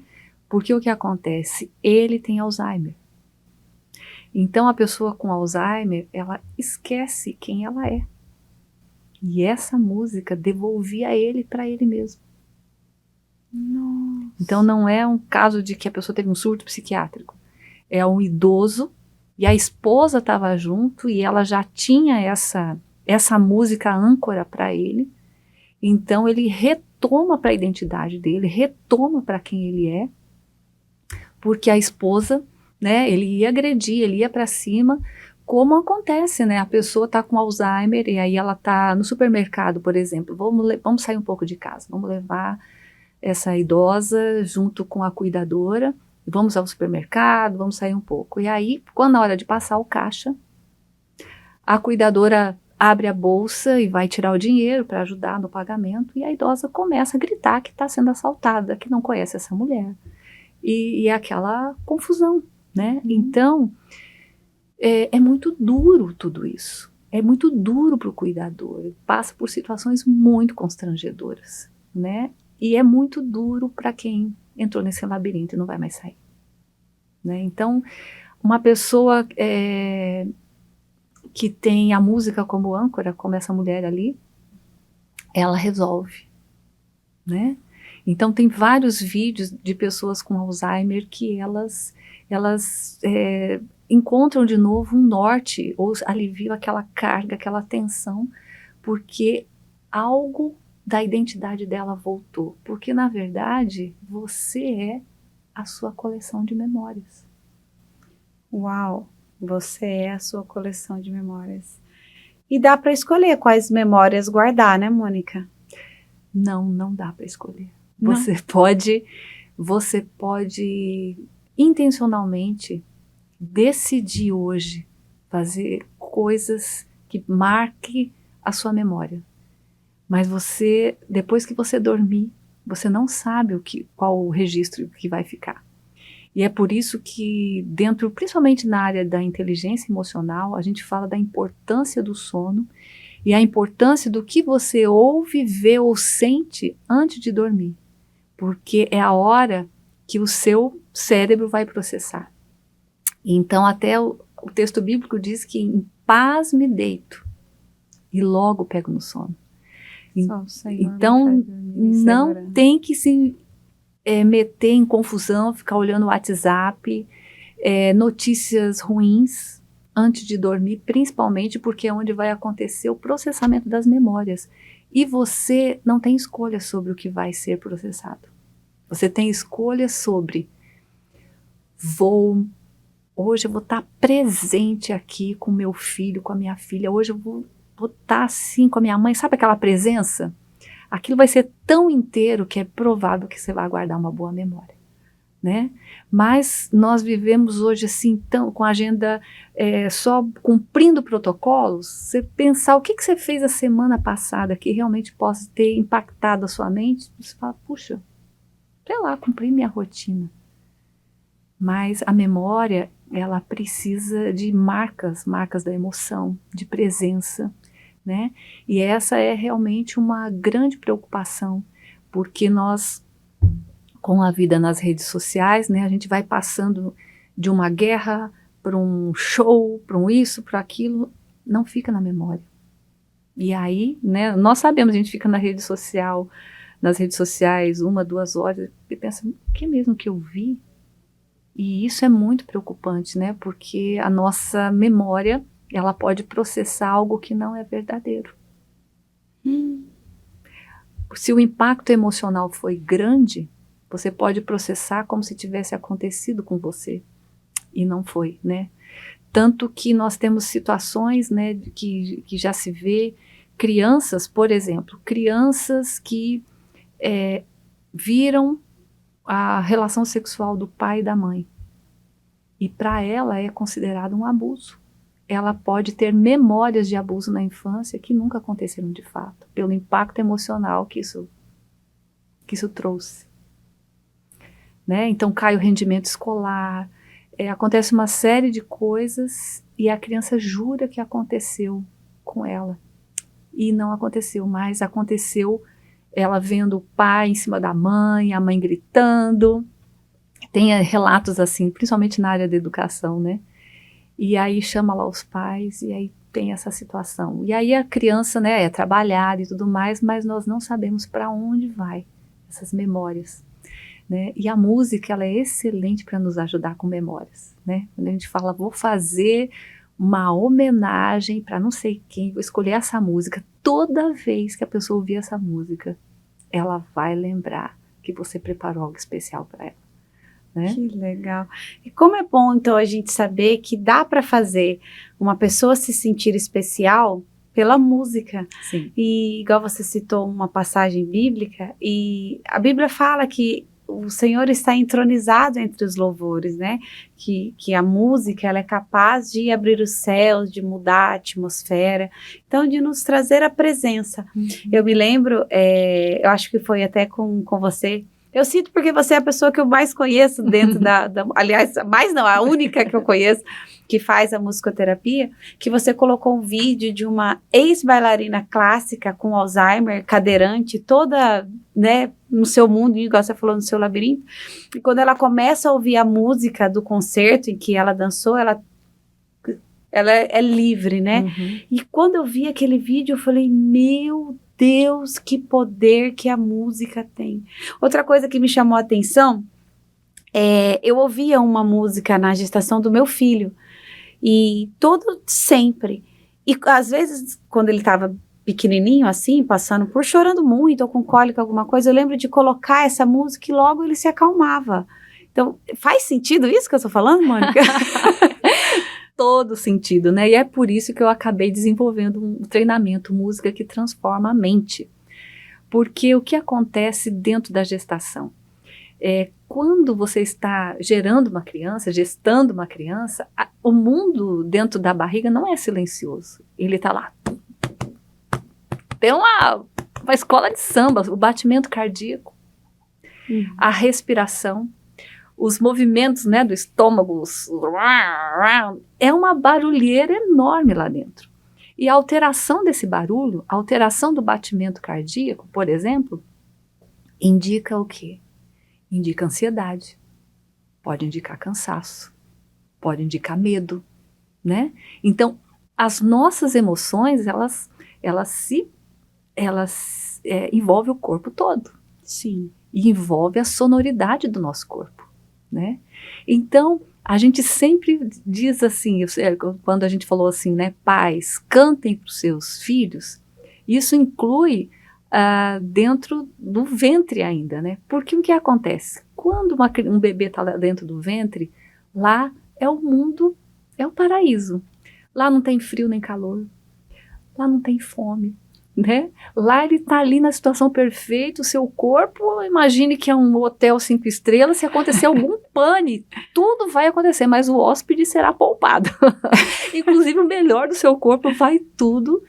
Porque o que acontece? Ele tem Alzheimer. Então, a pessoa com Alzheimer, ela esquece quem ela é. E essa música devolvia ele para ele mesmo. Nossa. Então, não é um caso de que a pessoa teve um surto psiquiátrico. É um idoso, e a esposa estava junto, e ela já tinha essa música âncora para ele. Então, ele retoma para a identidade dele, retoma para quem ele é, porque a esposa, né, ele ia agredir, ele ia para cima, como acontece, né, a pessoa está com Alzheimer e aí ela está no supermercado, por exemplo, vamos sair um pouco de casa, vamos levar essa idosa junto com a cuidadora, vamos ao supermercado, vamos sair um pouco, e aí, quando na hora de passar o caixa, a cuidadora abre a bolsa e vai tirar o dinheiro para ajudar no pagamento, e a idosa começa a gritar que está sendo assaltada, que não conhece essa mulher, e aquela confusão, né? Então, é muito duro tudo isso. É muito duro para o cuidador. Ele passa por situações muito constrangedoras, né? E é muito duro para quem entrou nesse labirinto e não vai mais sair, né? Então, uma pessoa que tem a música como âncora, como essa mulher ali, ela resolve, né? Então, tem vários vídeos de pessoas com Alzheimer que elas encontram de novo um norte, ou aliviam aquela carga, aquela tensão, porque algo da identidade dela voltou. Porque, na verdade, você é a sua coleção de memórias. Uau! Você é a sua coleção de memórias. E dá para escolher quais memórias guardar, né, Mônica? Não dá para escolher. Não. Você pode intencionalmente decidir hoje fazer coisas que marquem a sua memória. Mas depois que você dormir, você não sabe qual o registro que vai ficar. E é por isso que principalmente na área da inteligência emocional, a gente fala da importância do sono e a importância do que você ouve, vê ou sente antes de dormir. Porque é a hora que o seu cérebro vai processar. Então, até o texto bíblico diz que em paz me deito e logo pego no sono. Então, não tem que se meter em confusão, ficar olhando o WhatsApp, notícias ruins antes de dormir, principalmente porque é onde vai acontecer o processamento das memórias. E você não tem escolha sobre o que vai ser processado. Você tem escolha sobre hoje eu vou estar presente aqui com meu filho, com a minha filha, hoje eu vou estar assim com a minha mãe, sabe aquela presença? Aquilo vai ser tão inteiro que é provável que você vai guardar uma boa memória. né? Mas nós vivemos hoje assim, tão, com a agenda só cumprindo protocolos. Você pensar o que você fez a semana passada que realmente possa ter impactado a sua mente, você fala, puxa, sei lá, cumpri minha rotina. Mas a memória, ela precisa de marcas da emoção, de presença, né? E essa é realmente uma grande preocupação, porque nós, com a vida nas redes sociais, né, a gente vai passando de uma guerra para um show, para um isso, para aquilo, não fica na memória. E aí, né, nós sabemos, a gente fica nas redes sociais 1, 2 horas e pensa, o que mesmo que eu vi? E isso é muito preocupante, né, porque a nossa memória, ela pode processar algo que não é verdadeiro. Se o impacto emocional foi grande, você pode processar como se tivesse acontecido com você. E não foi, né? Tanto que nós temos situações, né, que já se vê crianças, por exemplo, crianças que viram a relação sexual do pai e da mãe. E para ela é considerado um abuso. Ela pode ter memórias de abuso na infância que nunca aconteceram de fato, pelo impacto emocional que isso trouxe. Né? Então cai o rendimento escolar, acontece uma série de coisas e a criança jura que aconteceu com ela. E não aconteceu, mas aconteceu ela vendo o pai em cima da mãe, a mãe gritando. Tem relatos assim, principalmente na área da educação, né? E aí chama lá os pais e aí tem essa situação. E aí a criança, né, é trabalhada e tudo mais, mas nós não sabemos para onde vai essas memórias. Né? E a música, ela é excelente para nos ajudar com memórias, né? Quando a gente fala, vou fazer uma homenagem para não sei quem, vou escolher essa música, toda vez que a pessoa ouvir essa música, ela vai lembrar que você preparou algo especial para ela. Né? Que legal. E como é bom, então, a gente saber que dá para fazer uma pessoa se sentir especial pela música. Sim. E igual você citou uma passagem bíblica, e a Bíblia fala que o Senhor está entronizado entre os louvores, né? Que a música, ela é capaz de abrir os céus, de mudar a atmosfera, então de nos trazer a presença. Eu me lembro, eu acho que foi até com você. Eu sinto porque você é a pessoa que eu mais conheço dentro aliás, mais não, a única que eu conheço que faz a musicoterapia, que você colocou um vídeo de uma ex-bailarina clássica com Alzheimer, cadeirante, toda, né, no seu mundo, igual você falou, no seu labirinto, e quando ela começa a ouvir a música do concerto em que ela dançou, ela é livre, né? Uhum. E quando eu vi aquele vídeo, eu falei, meu Deus, que poder que a música tem. Outra coisa que me chamou a atenção, eu ouvia uma música na gestação do meu filho, e sempre. E às vezes, quando ele estava pequenininho assim, chorando muito, ou com cólica, alguma coisa, eu lembro de colocar essa música e logo ele se acalmava. Então, faz sentido isso que eu estou falando, Mônica? Todo sentido, né? E é por isso que eu acabei desenvolvendo um treinamento Música que Transforma a Mente. Porque o que acontece dentro da gestação? Quando você está gestando uma criança, o mundo dentro da barriga não é silencioso. Ele está lá. Tem uma escola de samba, o batimento cardíaco, a respiração, os movimentos, né, do estômago, é uma barulheira enorme lá dentro. E a alteração desse barulho, a alteração do batimento cardíaco, por exemplo, indica o quê? Indica ansiedade, pode indicar cansaço, pode indicar medo, né? Então, as nossas emoções, elas envolvem o corpo todo. Sim. E envolve a sonoridade do nosso corpo. Né? Então, a gente sempre diz assim, quando a gente falou assim, né, pais, cantem para os seus filhos, isso inclui dentro do ventre ainda, né? Porque o que acontece? Quando um bebê está lá dentro do ventre, lá é o mundo, é o paraíso. Lá não tem frio nem calor, lá não tem fome, né? Lá ele está ali na situação perfeita, o seu corpo, imagine que é um hotel 5 estrelas, se acontecer algum pane, tudo vai acontecer, mas o hóspede será poupado. Inclusive o melhor do seu corpo vai tudo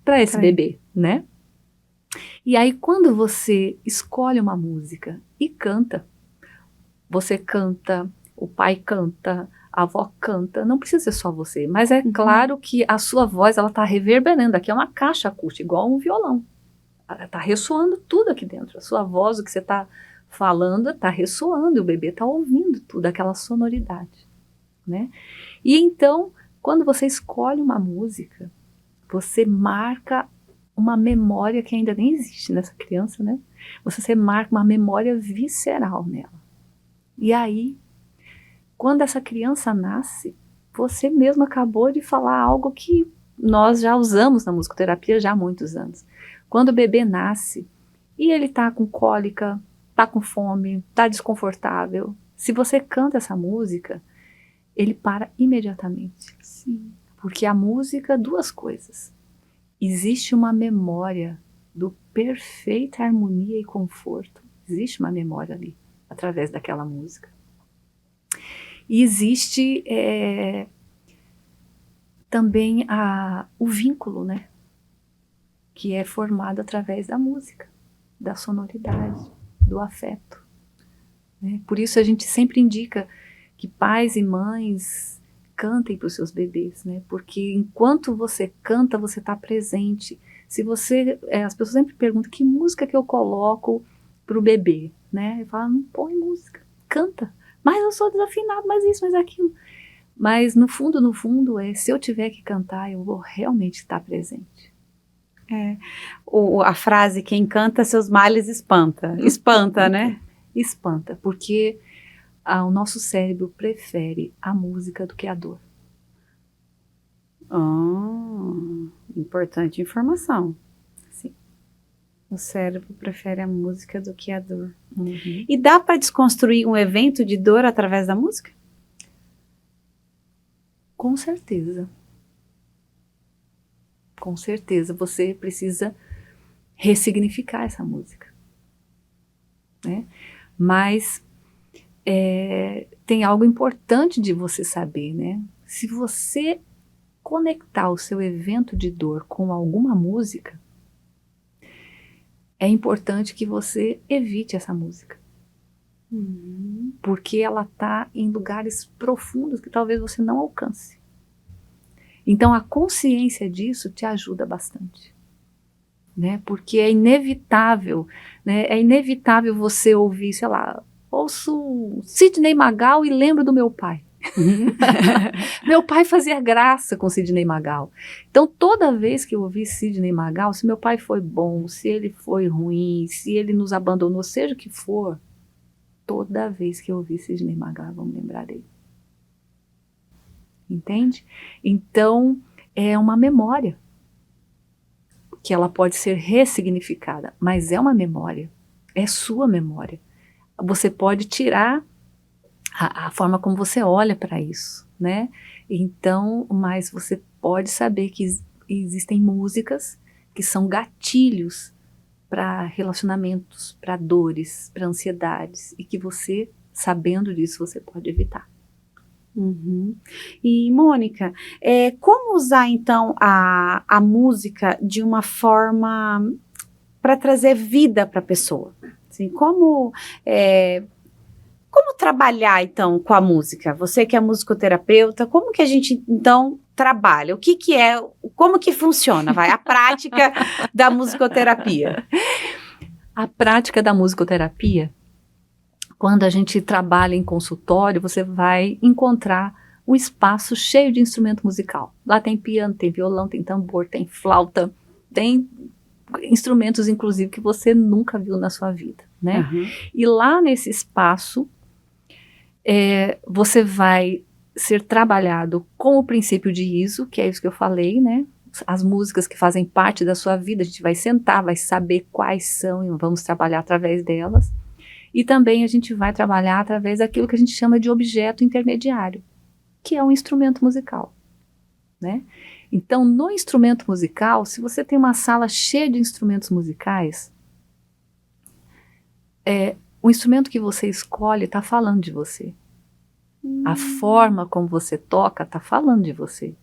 para esse bebê, né? E aí quando você escolhe uma música e canta, você canta, o pai canta, a avó canta, não precisa ser só você, mas é claro que a sua voz, ela está reverberando, aqui é uma caixa acústica, igual um violão, está ressoando tudo aqui dentro, a sua voz, o que você está falando, está ressoando, e o bebê está ouvindo tudo, aquela sonoridade, né? E então, quando você escolhe uma música, você marca uma memória que ainda nem existe nessa criança, né? Você marca uma memória visceral nela. E aí, quando essa criança nasce, você mesmo acabou de falar algo que nós já usamos na musicoterapia já há muitos anos. Quando o bebê nasce e ele está com cólica, está com fome, está desconfortável, se você canta essa música, ele para imediatamente. Sim. Porque a música, duas coisas. Existe uma memória do perfeita harmonia e conforto. Existe uma memória ali, através daquela música. E existe também o vínculo, né? Que é formado através da música, da sonoridade, do afeto, né? Por isso a gente sempre indica que pais e mães cantem para os seus bebês, né? Porque enquanto você canta, você está presente. Se você, as pessoas sempre perguntam que música que eu coloco para o bebê, né? Eu falo, não põe música, canta. Mas eu sou desafinado, mas isso, mas aquilo. Mas no fundo, se eu tiver que cantar, eu vou realmente estar presente. A frase, quem canta seus males espanta. Espanta, né? Espanta, porque o nosso cérebro prefere a música do que a dor. Importante informação. Sim. O cérebro prefere a música do que a dor. Uhum. E dá para desconstruir um evento de dor através da música? Com certeza. Com certeza. Você precisa ressignificar essa música, né? Mas tem algo importante de você saber, né? Se você conectar o seu evento de dor com alguma música, é importante que você evite essa música. Porque ela está em lugares profundos que talvez você não alcance. Então a consciência disso te ajuda bastante, né? Porque é inevitável, né? É inevitável você ouvir, sei lá, ouço Sidney Magal e lembro do meu pai. Meu pai fazia graça com Sidney Magal. Então toda vez que eu ouvi Sidney Magal, se meu pai foi bom, se ele foi ruim, se ele nos abandonou, seja o que for, toda vez que eu ouvi Sidney Magal, eu vou me lembrar dele. Entende? Então é uma memória que ela pode ser ressignificada, mas é uma memória, é sua memória. Você pode tirar a forma como você olha para isso, né? Então, mas você pode saber que existem músicas que são gatilhos para relacionamentos, para dores, para ansiedades, e que você, sabendo disso, você pode evitar. E, Mônica, como usar então a música de uma forma para trazer vida para a pessoa? Assim, como trabalhar então com a música? Você que é musicoterapeuta, como que a gente então trabalha? O que é, como que funciona, a prática da musicoterapia? A prática da musicoterapia, quando a gente trabalha em consultório, você vai encontrar um espaço cheio de instrumento musical. Lá tem piano, tem violão, tem tambor, tem flauta, tem instrumentos, inclusive, que você nunca viu na sua vida, né? E lá nesse espaço, você vai ser trabalhado com o princípio de ISO, que é isso que eu falei, né? As músicas que fazem parte da sua vida, a gente vai sentar, vai saber quais são e vamos trabalhar através delas. E também a gente vai trabalhar através daquilo que a gente chama de objeto intermediário, que é um instrumento musical, né? Então, no instrumento musical, se você tem uma sala cheia de instrumentos musicais, o instrumento que você escolhe está falando de você. A forma como você toca está falando de você,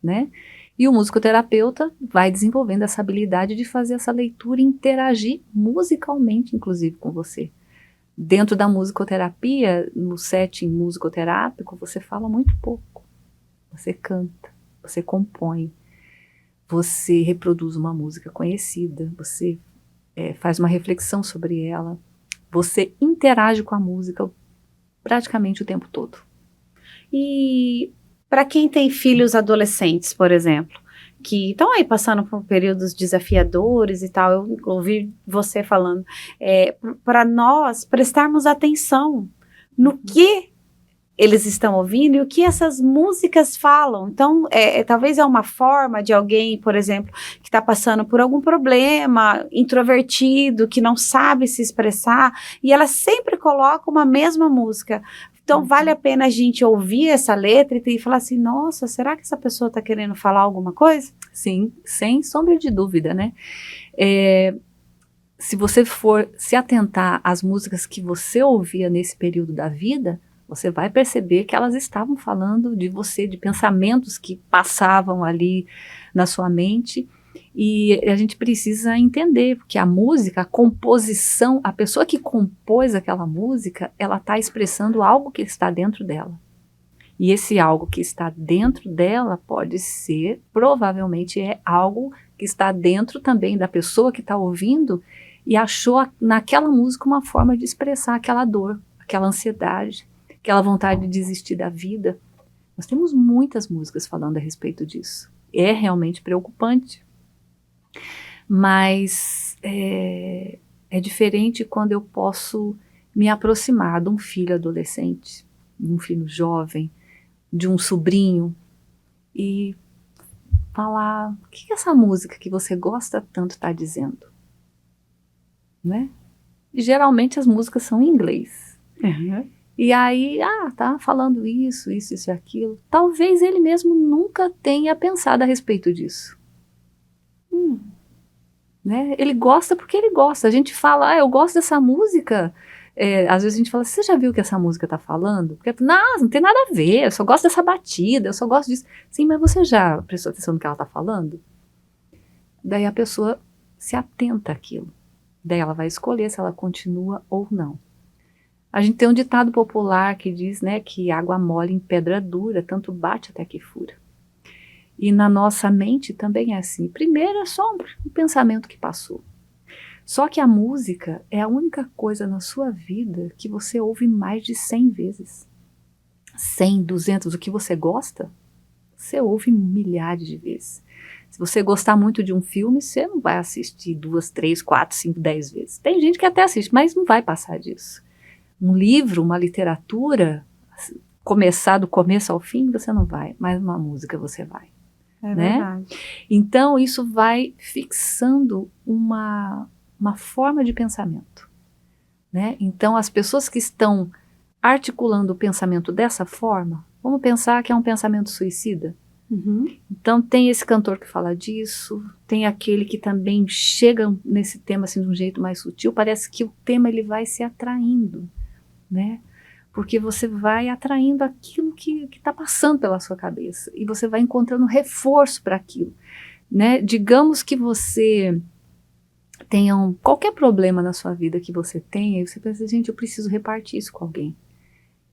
né? E o musicoterapeuta vai desenvolvendo essa habilidade de fazer essa leitura e interagir musicalmente, inclusive, com você. Dentro da musicoterapia, no setting musicoterápico, você fala muito pouco. Você canta, você compõe, você reproduz uma música conhecida, você faz uma reflexão sobre ela, você interage com a música praticamente o tempo todo. E para quem tem filhos adolescentes, por exemplo, que estão aí passando por períodos desafiadores e tal, eu ouvi você falando, para nós prestarmos atenção no que eles estão ouvindo e o que essas músicas falam. Então, talvez é uma forma de alguém, por exemplo, que está passando por algum problema, introvertido, que não sabe se expressar, e ela sempre coloca uma mesma música. Então, vale a pena a gente ouvir essa letra e falar assim, nossa, será que essa pessoa está querendo falar alguma coisa? Sim, sem sombra de dúvida, né? Se você for se atentar às músicas que você ouvia nesse período da vida, você vai perceber que elas estavam falando de você, de pensamentos que passavam ali na sua mente. E a gente precisa entender, porque a música, a composição, a pessoa que compôs aquela música, ela está expressando algo que está dentro dela. E esse algo que está dentro dela pode ser, provavelmente é algo que está dentro também da pessoa que está ouvindo e achou naquela música uma forma de expressar aquela dor, aquela ansiedade, aquela vontade de desistir da vida. Nós temos muitas músicas falando a respeito disso. É realmente preocupante. Mas é diferente quando eu posso me aproximar de um filho adolescente, de um filho jovem, de um sobrinho e falar, o que essa música que você gosta tanto está dizendo? Né? E geralmente as músicas são em inglês. Uhum. E aí, tá falando isso e aquilo. Talvez ele mesmo nunca tenha pensado a respeito disso. Né? Ele gosta porque ele gosta. A gente fala, eu gosto dessa música. Às vezes a gente fala, você já viu o que essa música está falando? Porque, não tem nada a ver, eu só gosto dessa batida, eu só gosto disso. Sim, mas você já prestou atenção no que ela está falando? Daí a pessoa se atenta àquilo. Daí ela vai escolher se ela continua ou não. A gente tem um ditado popular que diz, né, que água mole em pedra dura, tanto bate até que fura. E na nossa mente também é assim. Primeiro é só um pensamento que passou. Só que a música é a única coisa na sua vida que você ouve mais de 100 vezes. 100, 200, o que você gosta, você ouve milhares de vezes. Se você gostar muito de um filme, você não vai assistir 2, 3, 4, 5, 10 vezes. Tem gente que até assiste, mas não vai passar disso. Um livro, uma literatura, começar do começo ao fim, você não vai. Mas uma música você vai. É né? verdade. Então, isso vai fixando uma forma de pensamento. Né? Então, as pessoas que estão articulando o pensamento dessa forma, vamos pensar que é um pensamento suicida. Uhum. Então, tem esse cantor que fala disso, tem aquele que também chega nesse tema assim, de um jeito mais sutil, parece que o tema ele vai se atraindo, né? Porque você vai atraindo aquilo que está passando pela sua cabeça e você vai encontrando reforço para aquilo, né? Digamos que você tenha qualquer problema na sua vida que você tenha e você pensa, gente, eu preciso repartir isso com alguém.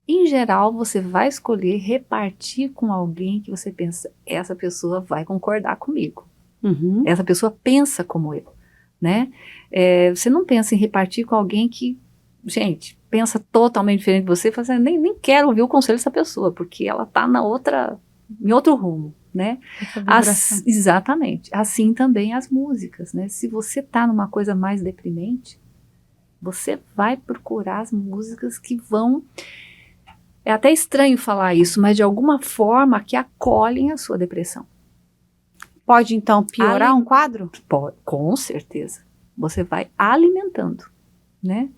Em geral, você vai escolher repartir com alguém que você pensa, essa pessoa vai concordar comigo. Uhum. Essa pessoa pensa como eu, né? Você não pensa em repartir com alguém que, gente, pensa totalmente diferente de você, fala assim, nem quero ouvir o conselho dessa pessoa, porque ela está em outro rumo, né? Exatamente. Assim também as músicas, né? Se você está numa coisa mais deprimente, você vai procurar as músicas que vão... É até estranho falar isso, mas de alguma forma que acolhem a sua depressão. Pode, então, piorar um quadro? Pode, com certeza. Você vai alimentando, né?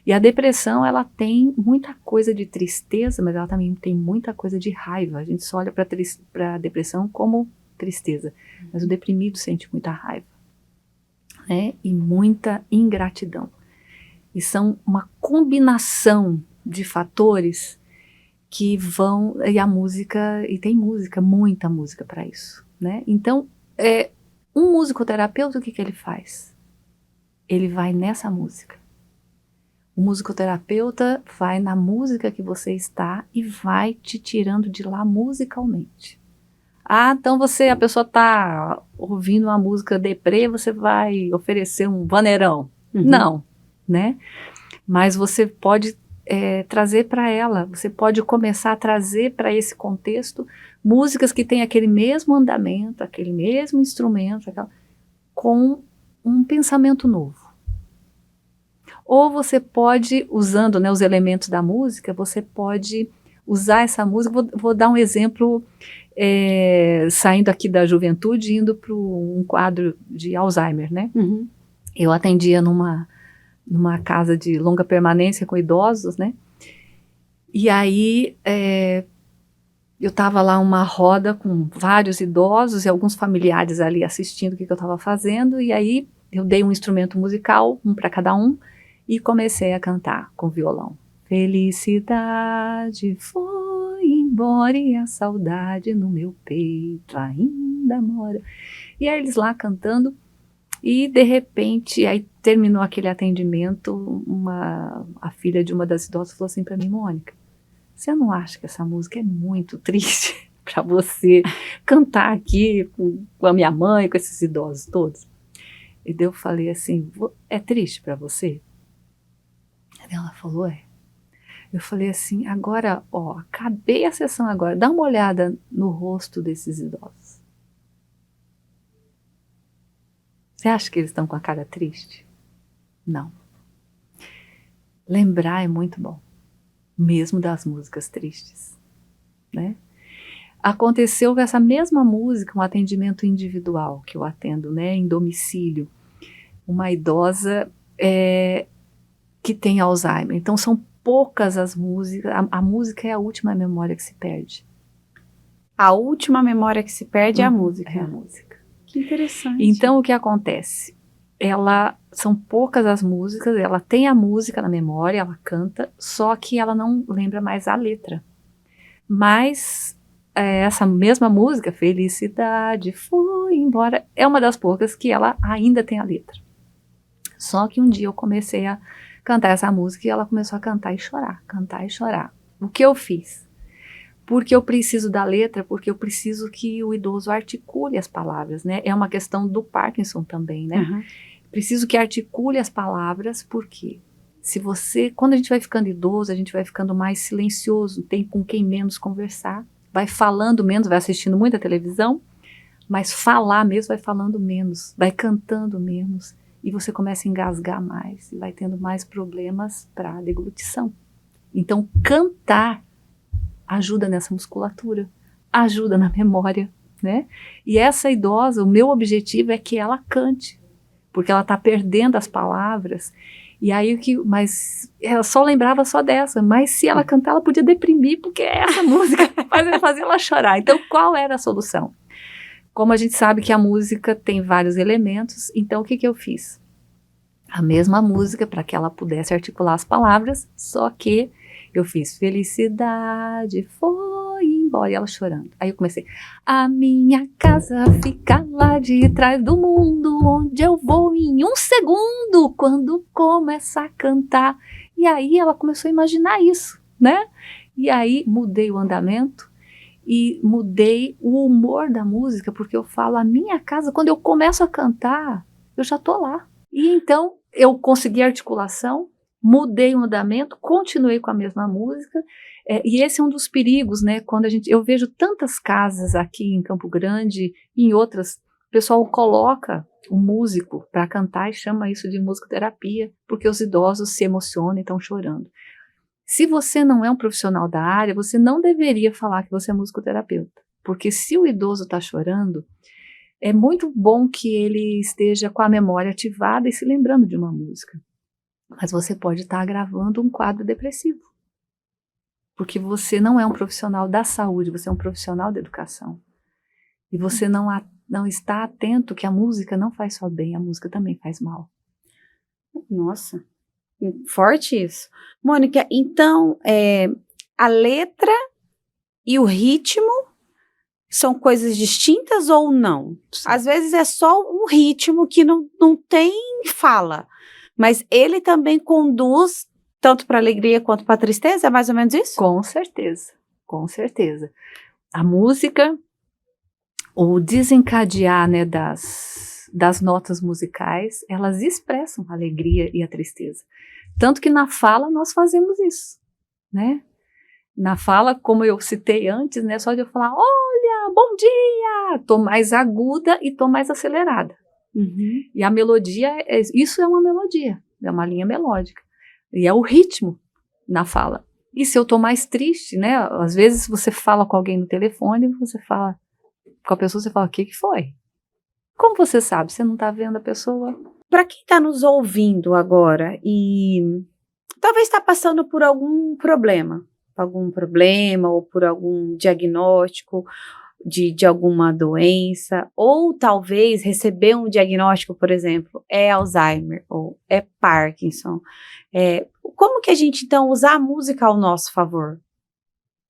E a depressão, ela tem muita coisa de tristeza, mas ela também tem muita coisa de raiva. A gente só olha para a depressão como tristeza. Mas o deprimido sente muita raiva, né? E muita ingratidão. E são uma combinação de fatores que vão... E tem música, muita música para isso, né? Então, um musicoterapeuta, o que ele faz? Ele vai nessa música. O musicoterapeuta vai na música que você está e vai te tirando de lá musicalmente. Então a pessoa está ouvindo uma música deprê, você vai oferecer um vaneirão. Uhum. Não, né? Mas você pode trazer para ela, você pode começar a trazer para esse contexto músicas que têm aquele mesmo andamento, aquele mesmo instrumento, com um pensamento novo. Ou você pode, usando, né, os elementos da música, você pode usar essa música. Vou dar um exemplo, saindo aqui da juventude, indo para um quadro de Alzheimer, né? Uhum. Eu atendia numa casa de longa permanência com idosos, né? E aí eu estava lá uma roda com vários idosos e alguns familiares ali assistindo o que eu estava fazendo, e aí eu dei um instrumento musical, um para cada um, e comecei a cantar com violão. Felicidade foi embora e a saudade no meu peito ainda mora. E aí eles lá cantando, e de repente, aí terminou aquele atendimento, a filha de uma das idosas falou assim para mim: Mônica, você não acha que essa música é muito triste para você cantar aqui com a minha mãe, com esses idosos todos? E daí eu falei assim: é triste para você? Ela falou: é. Eu falei assim: agora, acabei a sessão agora, dá uma olhada no rosto desses idosos. Você acha que eles estão com a cara triste? Não. Lembrar é muito bom, mesmo das músicas tristes, né? Aconteceu com essa mesma música, um atendimento individual que eu atendo, né, em domicílio, uma idosa que tem Alzheimer. Então são poucas as músicas, a música é a última memória que se perde. A última memória que se perde é a música. É a música. Que interessante. Então o que acontece? São poucas as músicas, ela tem a música na memória, ela canta, só que ela não lembra mais a letra. Mas essa mesma música, Felicidade foi embora, é uma das poucas que ela ainda tem a letra. Só que um dia eu comecei a cantar essa música e ela começou a cantar e chorar, cantar e chorar. O que eu fiz? Porque eu preciso da letra, porque eu preciso que o idoso articule as palavras, né? É uma questão do Parkinson também, né? Uhum. Preciso que articule as palavras, porque quando a gente vai ficando idoso, a gente vai ficando mais silencioso, tem com quem menos conversar, vai falando menos, vai assistindo muita televisão, mas falar mesmo vai falando menos, vai cantando menos, e você começa a engasgar mais, e vai tendo mais problemas para deglutição. Então, cantar ajuda nessa musculatura, ajuda na memória, né? E essa idosa, o meu objetivo é que ela cante, porque ela está perdendo as palavras, e aí mas ela só lembrava só dessa, mas se ela cantar, ela podia deprimir, porque essa música fazia ela chorar. Então, qual era a solução? Como a gente sabe que a música tem vários elementos, então o que eu fiz? A mesma música para que ela pudesse articular as palavras, só que eu fiz felicidade foi embora, e ela chorando. Aí eu comecei: a minha casa fica lá de trás do mundo, onde eu vou em um segundo, quando começa a cantar. E aí ela começou a imaginar isso, né? E aí mudei o andamento e mudei o humor da música, porque eu falo: a minha casa, quando eu começo a cantar, eu já tô lá. E então eu consegui a articulação, mudei o andamento, continuei com a mesma música, e esse é um dos perigos, né? Quando eu vejo tantas casas aqui em Campo Grande e em outras, o pessoal coloca um músico para cantar e chama isso de musicoterapia, porque os idosos se emocionam e estão chorando. Se você não é um profissional da área, você não deveria falar que você é musicoterapeuta, porque se o idoso está chorando, é muito bom que ele esteja com a memória ativada e se lembrando de uma música. Mas você pode estar agravando um quadro depressivo, porque você não é um profissional da saúde, você é um profissional da educação. E você não está atento que a música não faz só bem, a música também faz mal. Nossa, forte isso. Mônica, então, a letra e o ritmo são coisas distintas ou não? Sim. Às vezes é só um ritmo que não tem fala, mas ele também conduz tanto para alegria quanto para tristeza, é mais ou menos isso? Com certeza, com certeza. A música, o desencadear, né, das notas musicais, elas expressam a alegria e a tristeza. Tanto que na fala nós fazemos isso, né? Na fala, como eu citei antes, né, só de eu falar, olha, bom dia, tô mais aguda e tô mais acelerada. Uhum. E a melodia, isso é uma melodia, é uma linha melódica. E é o ritmo na fala. E se eu tô mais triste, né, às vezes você fala com alguém no telefone, você fala com a pessoa, você fala, o que foi? Como você sabe? Você não tá vendo a pessoa? Para quem está nos ouvindo agora e talvez está passando por algum problema ou por algum diagnóstico de alguma doença, ou talvez receber um diagnóstico, por exemplo, é Alzheimer ou é Parkinson. Como que a gente, então, usar a música ao nosso favor?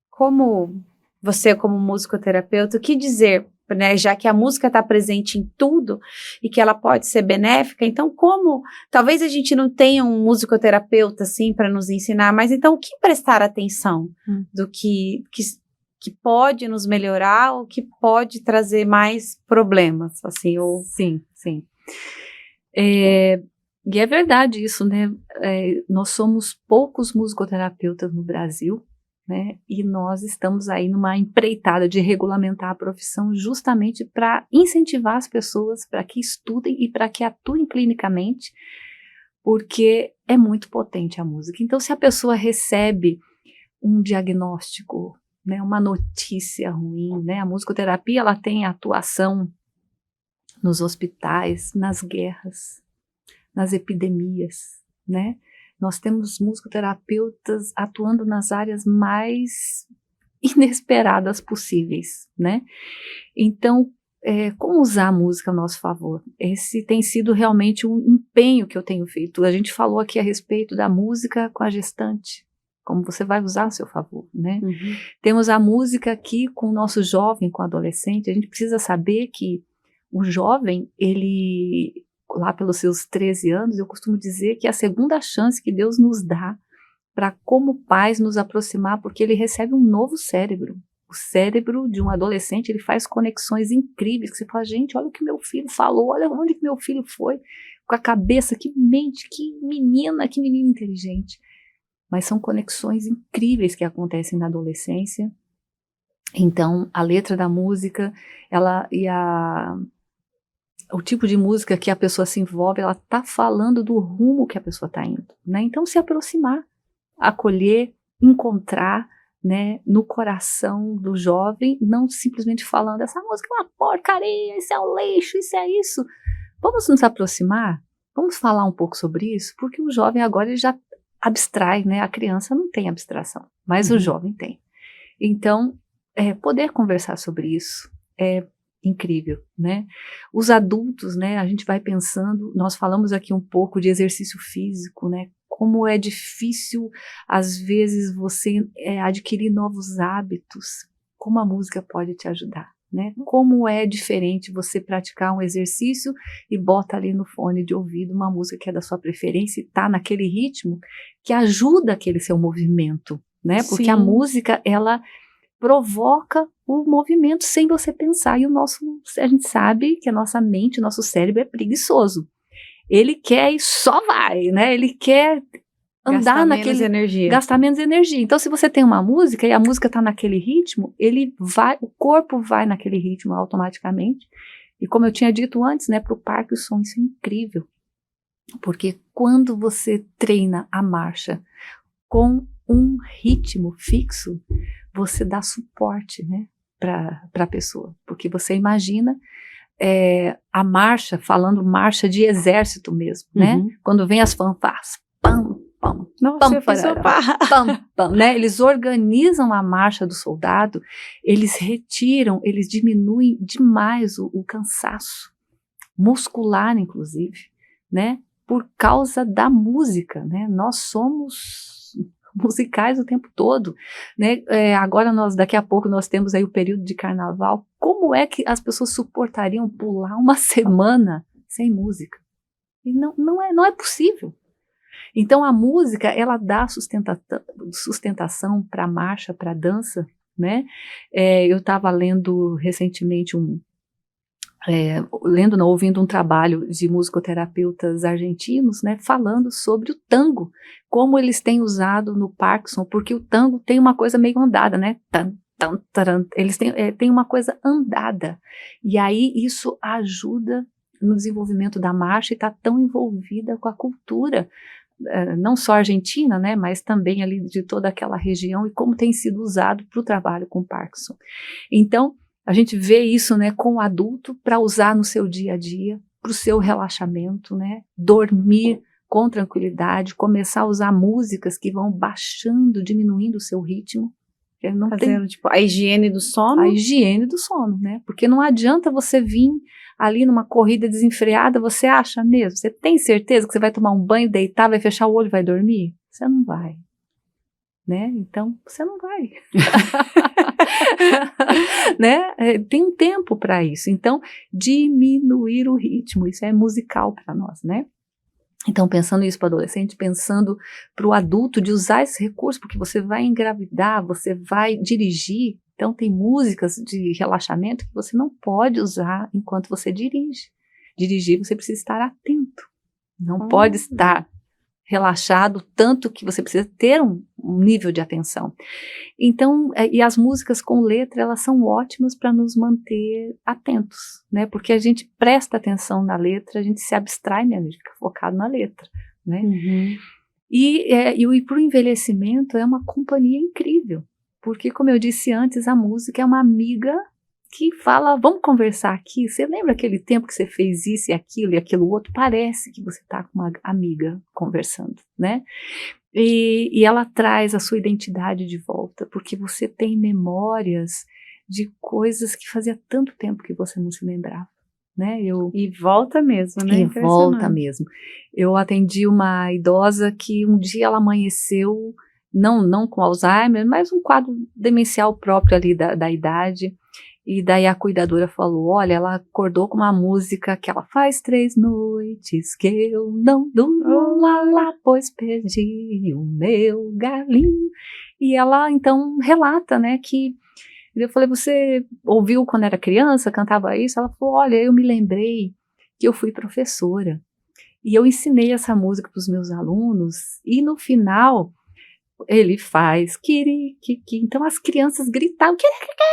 Como você, como musicoterapeuta, o que dizer, né, já que a música está presente em tudo e que ela pode ser benéfica, então como, talvez a gente não tenha um musicoterapeuta assim para nos ensinar, mas então o que prestar atenção do que pode nos melhorar ou que pode trazer mais problemas, assim, ou... Sim, sim. E é verdade isso, né? Nós somos poucos musicoterapeutas no Brasil, né? E nós estamos aí numa empreitada de regulamentar a profissão justamente para incentivar as pessoas para que estudem e para que atuem clinicamente, porque é muito potente a música. Então, se a pessoa recebe um diagnóstico, né, uma notícia ruim, né? A musicoterapia, ela tem atuação nos hospitais, nas guerras, nas epidemias, né? Nós temos musicoterapeutas atuando nas áreas mais inesperadas possíveis, né? Então, como usar a música a nosso favor? Esse tem sido realmente um empenho que eu tenho feito. A gente falou aqui a respeito da música com a gestante, como você vai usar a seu favor, né? Uhum. Temos a música aqui com o nosso jovem, com o adolescente. A gente precisa saber que o jovem, ele, lá pelos seus 13 anos, eu costumo dizer que é a segunda chance que Deus nos dá para, como pais, nos aproximar, porque ele recebe um novo cérebro. O cérebro de um adolescente, ele faz conexões incríveis, que você fala, gente, olha o que meu filho falou, olha onde que meu filho foi, com a cabeça, que mente, que menina inteligente. Mas são conexões incríveis que acontecem na adolescência. Então, a letra da música, o tipo de música que a pessoa se envolve, ela está falando do rumo que a pessoa está indo, né? Então, se aproximar, acolher, encontrar, né, no coração do jovem, não simplesmente falando, essa música é uma porcaria, isso é um lixo, isso é isso. Vamos nos aproximar, vamos falar um pouco sobre isso, porque o jovem agora ele já abstrai, né? A criança não tem abstração, mas o jovem tem. Então, poder conversar sobre isso é incrível, né? Os adultos, né? A gente vai pensando, nós falamos aqui um pouco de exercício físico, né? Como é difícil, às vezes, você adquirir novos hábitos, como a música pode te ajudar, né? Como é diferente você praticar um exercício e bota ali no fone de ouvido uma música que é da sua preferência e tá naquele ritmo que ajuda aquele seu movimento, né? Porque Sim. a música, ela provoca o movimento sem você pensar, e a gente sabe que a nossa mente, o nosso cérebro é preguiçoso. Ele quer e só vai, né? Ele quer andar gastar menos energia. Então, se você tem uma música e a música está naquele ritmo, o corpo vai naquele ritmo automaticamente. E como eu tinha dito antes, né, para o Parkinson, isso é incrível. Porque quando você treina a marcha com um ritmo fixo, você dá suporte, né, para a pessoa. Porque você imagina a marcha, falando marcha de exército mesmo, né? Quando vem as fanfarras, pam, pam, Nossa, pam, eu fiz parará, opa. pam, pam, né? Eles organizam a marcha do soldado, eles retiram, eles diminuem demais o cansaço muscular, inclusive, né? Por causa da música, né? Nós somos musicais o tempo todo, né? Agora daqui a pouco nós temos aí o período de carnaval. Como é que as pessoas suportariam pular uma semana sem música? E não é possível. Então a música, ela dá sustentação para a marcha, para a dança, né? Eu estava lendo recentemente ouvindo um trabalho de musicoterapeutas argentinos, né, falando sobre o tango, como eles têm usado no Parkinson, porque o tango tem uma coisa meio andada, né? Tan, tan, taran, eles têm uma coisa andada, e aí isso ajuda no desenvolvimento da marcha e está tão envolvida com a cultura, não só argentina, né, mas também ali de toda aquela região e como tem sido usado para o trabalho com Parkinson. Então, a gente vê isso, né, com o adulto para usar no seu dia a dia, para o seu relaxamento, né, dormir com tranquilidade, começar a usar músicas que vão baixando, diminuindo o seu ritmo. Não Fazendo, tipo, a higiene do sono. A higiene do sono, né? Porque não adianta você vir ali numa corrida desenfreada, você acha mesmo? Você tem certeza que você vai tomar um banho, deitar, vai fechar o olho e vai dormir? Você não vai. Né? Então, você não vai. Né? Tem um tempo para isso. Então, diminuir o ritmo, isso é musical para nós, né? Então, pensando isso para o adolescente, pensando para o adulto de usar esse recurso, porque você vai engravidar, você vai dirigir. Então, tem músicas de relaxamento que você não pode usar enquanto você dirige. Dirigir, você precisa estar atento. Não pode estar relaxado, tanto que você precisa ter um nível de atenção. Então, e as músicas com letra, elas são ótimas para nos manter atentos, né? Porque a gente presta atenção na letra, a gente se abstrai, né? A gente fica focado na letra, né? Uhum. E para o envelhecimento é uma companhia incrível, porque, como eu disse antes, a música é uma amiga que fala, vamos conversar aqui, você lembra aquele tempo que você fez isso e aquilo outro? Parece que você está com uma amiga conversando, né? E ela traz a sua identidade de volta, porque você tem memórias de coisas que fazia tanto tempo que você não se lembrava, né? E volta mesmo, né? E volta mesmo. Eu atendi uma idosa que um dia ela amanheceu, não com Alzheimer, mas um quadro demencial próprio ali da idade. E daí a cuidadora falou, olha, ela acordou com uma música que ela faz 3 noites que eu não durmo, lá, pois perdi o meu galinho. E ela então relata, né, que eu falei, você ouviu quando era criança, cantava isso? Ela falou, olha, eu me lembrei que eu fui professora e eu ensinei essa música para os meus alunos e no final ele faz kirikiki, então as crianças gritavam kirikiki,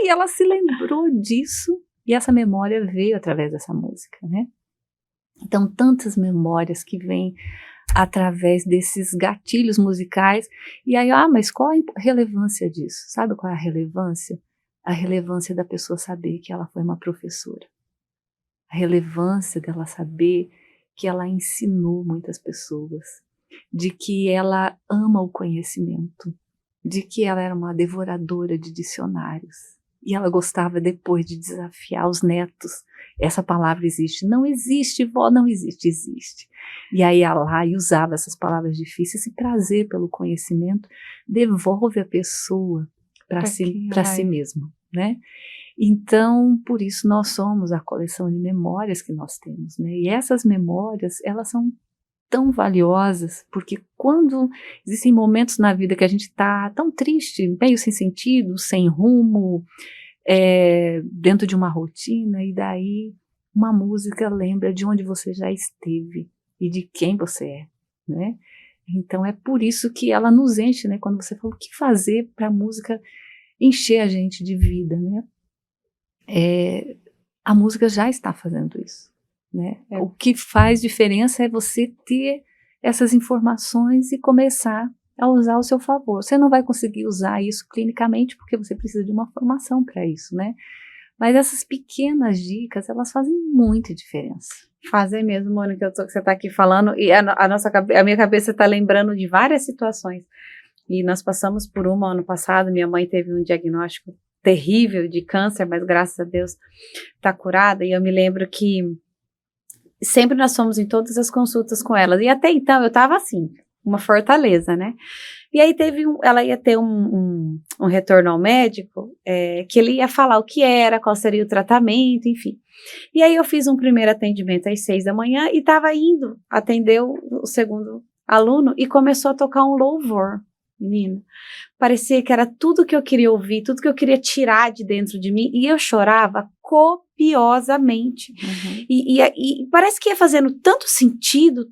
e ela se lembrou disso e essa memória veio através dessa música, né? Então tantas memórias que vêm através desses gatilhos musicais, e aí, mas qual a relevância disso? Sabe qual é a relevância? A relevância da pessoa saber que ela foi uma professora, a relevância dela saber que ela ensinou muitas pessoas, de que ela ama o conhecimento, de que ela era uma devoradora de dicionários, e ela gostava depois de desafiar os netos. Essa palavra existe, não existe, vó, não existe, existe. E aí ela lá e usava essas palavras difíceis, esse prazer pelo conhecimento devolve a pessoa para si mesma, né? Então, por isso nós somos a coleção de memórias que nós temos, né? E essas memórias, elas são tão valiosas, porque quando existem momentos na vida que a gente está tão triste, meio sem sentido, sem rumo, dentro de uma rotina, e daí uma música lembra de onde você já esteve e de quem você é, né? Então é por isso que ela nos enche, né? Quando você fala o que fazer para a música encher a gente de vida, né? A música já está fazendo isso, né? O que faz diferença é você ter essas informações e começar a usar ao seu favor. Você não vai conseguir usar isso clinicamente porque você precisa de uma formação para isso, né? Mas essas pequenas dicas, elas fazem muita diferença. Fazem mesmo, Mônica, que você está aqui falando, e a minha cabeça está lembrando de várias situações. E nós passamos por uma ano passado, minha mãe teve um diagnóstico terrível de câncer, mas graças a Deus está curada, e eu me lembro que sempre nós fomos em todas as consultas com ela, e até então eu estava assim, uma fortaleza, né? E aí ela ia ter um retorno ao médico, que ele ia falar o que era, qual seria o tratamento, enfim. E aí eu fiz um primeiro atendimento às 6 da manhã e estava indo atender o segundo aluno e começou a tocar um louvor, menina. Parecia que era tudo que eu queria ouvir, tudo que eu queria tirar de dentro de mim, e eu chorava copiosamente. Uhum. E parece que ia fazendo tanto sentido,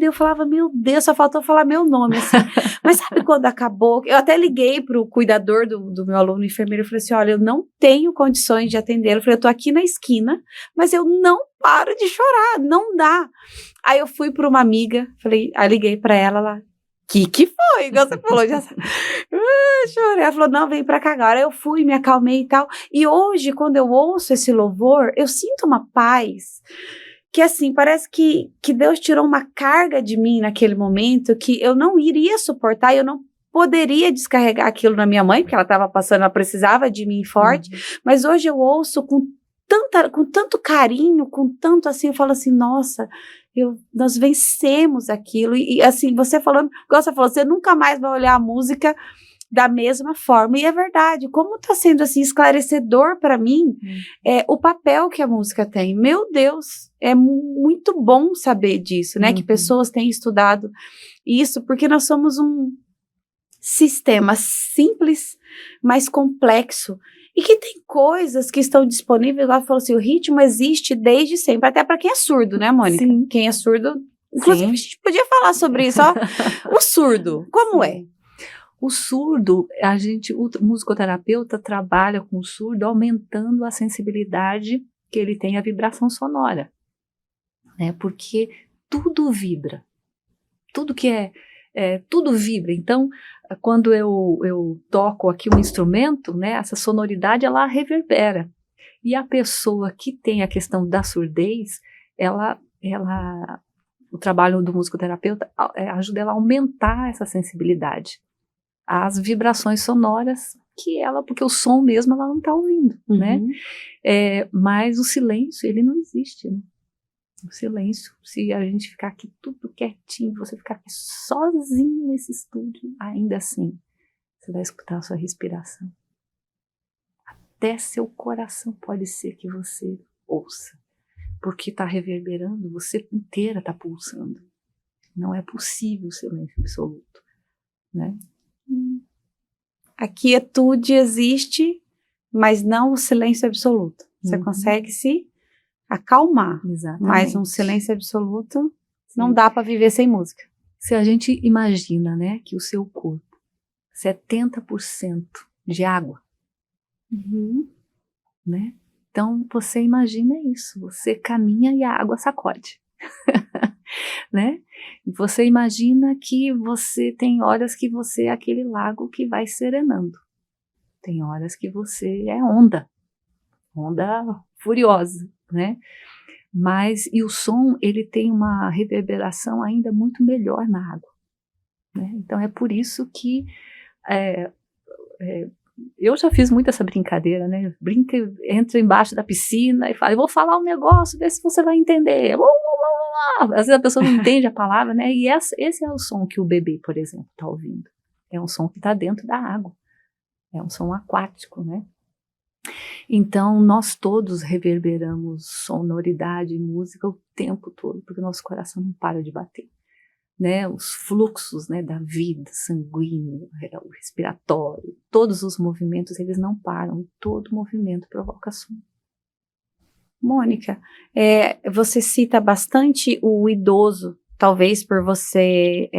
e eu falava, meu Deus, só faltou falar meu nome, assim. Mas sabe quando acabou? Eu até liguei pro cuidador do meu aluno enfermeiro e falei assim, olha, eu não tenho condições de atender. Eu falei, eu tô aqui na esquina, mas eu não paro de chorar, não dá. Aí eu fui para uma amiga, aí liguei para ela lá, que foi? Igual você falou, já chorei. Ela falou, não, vem pra cá agora. Eu fui, me acalmei e tal. E hoje, quando eu ouço esse louvor, eu sinto uma paz que, assim, parece que Deus tirou uma carga de mim naquele momento que eu não iria suportar, eu não poderia descarregar aquilo na minha mãe, porque ela estava passando, ela precisava de mim forte, mas hoje eu ouço com tanto carinho, com tanto assim, eu falo assim, nossa, nós vencemos aquilo, e assim, você falando, igual você falou, você nunca mais vai olhar a música da mesma forma, e é verdade, como está sendo assim, esclarecedor para mim, o papel que a música tem, meu Deus, é muito bom saber disso, né, que pessoas têm estudado isso, porque nós somos um sistema simples, mas complexo, e que tem coisas que estão disponíveis, igual falou assim, o ritmo existe desde sempre, até para quem é surdo, né, Mônica? Sim. Quem é surdo, inclusive a gente podia falar sobre isso, ó. O surdo, como é? O surdo, o musicoterapeuta trabalha com o surdo aumentando a sensibilidade que ele tem à vibração sonora, né? Porque tudo vibra, tudo que tudo vibra. Então, quando eu toco aqui um instrumento, né, essa sonoridade ela reverbera. E a pessoa que tem a questão da surdez, o trabalho do musicoterapeuta ajuda ela a aumentar essa sensibilidade às vibrações sonoras porque o som mesmo ela não está ouvindo, né? Mas o silêncio, ele não existe, né? O silêncio, se a gente ficar aqui tudo quietinho, você ficar aqui sozinho nesse estúdio, ainda assim, você vai escutar a sua respiração. Até seu coração pode ser que você ouça, porque está reverberando, você inteira está pulsando. Não é possível o silêncio absoluto, né? A quietude existe, mas não o silêncio absoluto. Você consegue se acalmar. Exatamente. Mas um silêncio absoluto não dá para viver sem música. Se a gente imagina, né, que o seu corpo 70% de água, né? Então você imagina isso, você caminha e a água sacode, né? E você imagina que você tem horas que você é aquele lago que vai serenando, tem horas que você é onda furiosa, né? E o som, ele tem uma reverberação ainda muito melhor na água, né? Então é por isso que eu já fiz muito essa brincadeira, né? Entra embaixo da piscina e fala, eu vou falar um negócio, vê se você vai entender. Às vezes a pessoa não entende a palavra, né? E esse é o som que o bebê, por exemplo, está ouvindo. É um som que está dentro da água. É um som aquático, né? Então, nós todos reverberamos sonoridade e música o tempo todo, porque o nosso coração não para de bater, né? Os fluxos, né, da vida, sanguíneo, o respiratório, todos os movimentos, eles não param, e todo movimento provoca som. Mônica, você cita bastante o idoso, talvez por você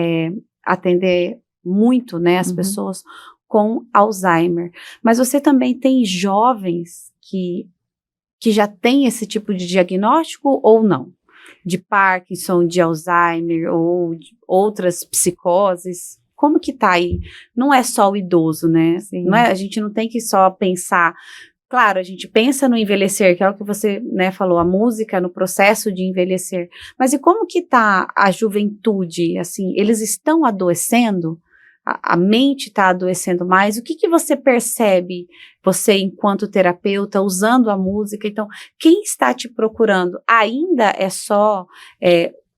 atender muito, né, as pessoas com Alzheimer, mas você também tem jovens que já têm esse tipo de diagnóstico ou não? De Parkinson, de Alzheimer ou de outras psicoses? Como que tá aí? Não é só o idoso, né? Não é, a gente não tem que só pensar claro, a gente pensa no envelhecer, que é o que você, né, falou, a música no processo de envelhecer. Mas e como que tá a juventude, assim, eles estão adoecendo? A mente está adoecendo mais? O que que você percebe, você enquanto terapeuta, usando a música? Então, quem está te procurando? Ainda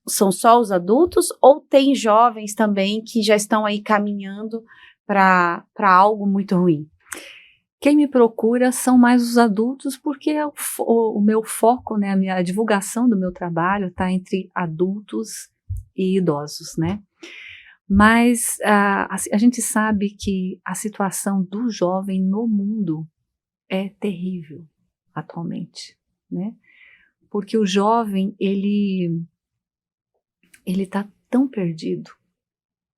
são só os adultos ou tem jovens também que já estão aí caminhando para algo muito ruim? Quem me procura são mais os adultos, porque o meu foco, né, a divulgação do meu trabalho está entre adultos e idosos, né? Mas a gente sabe que a situação do jovem no mundo é terrível atualmente, né? Porque o jovem, ele está tão perdido,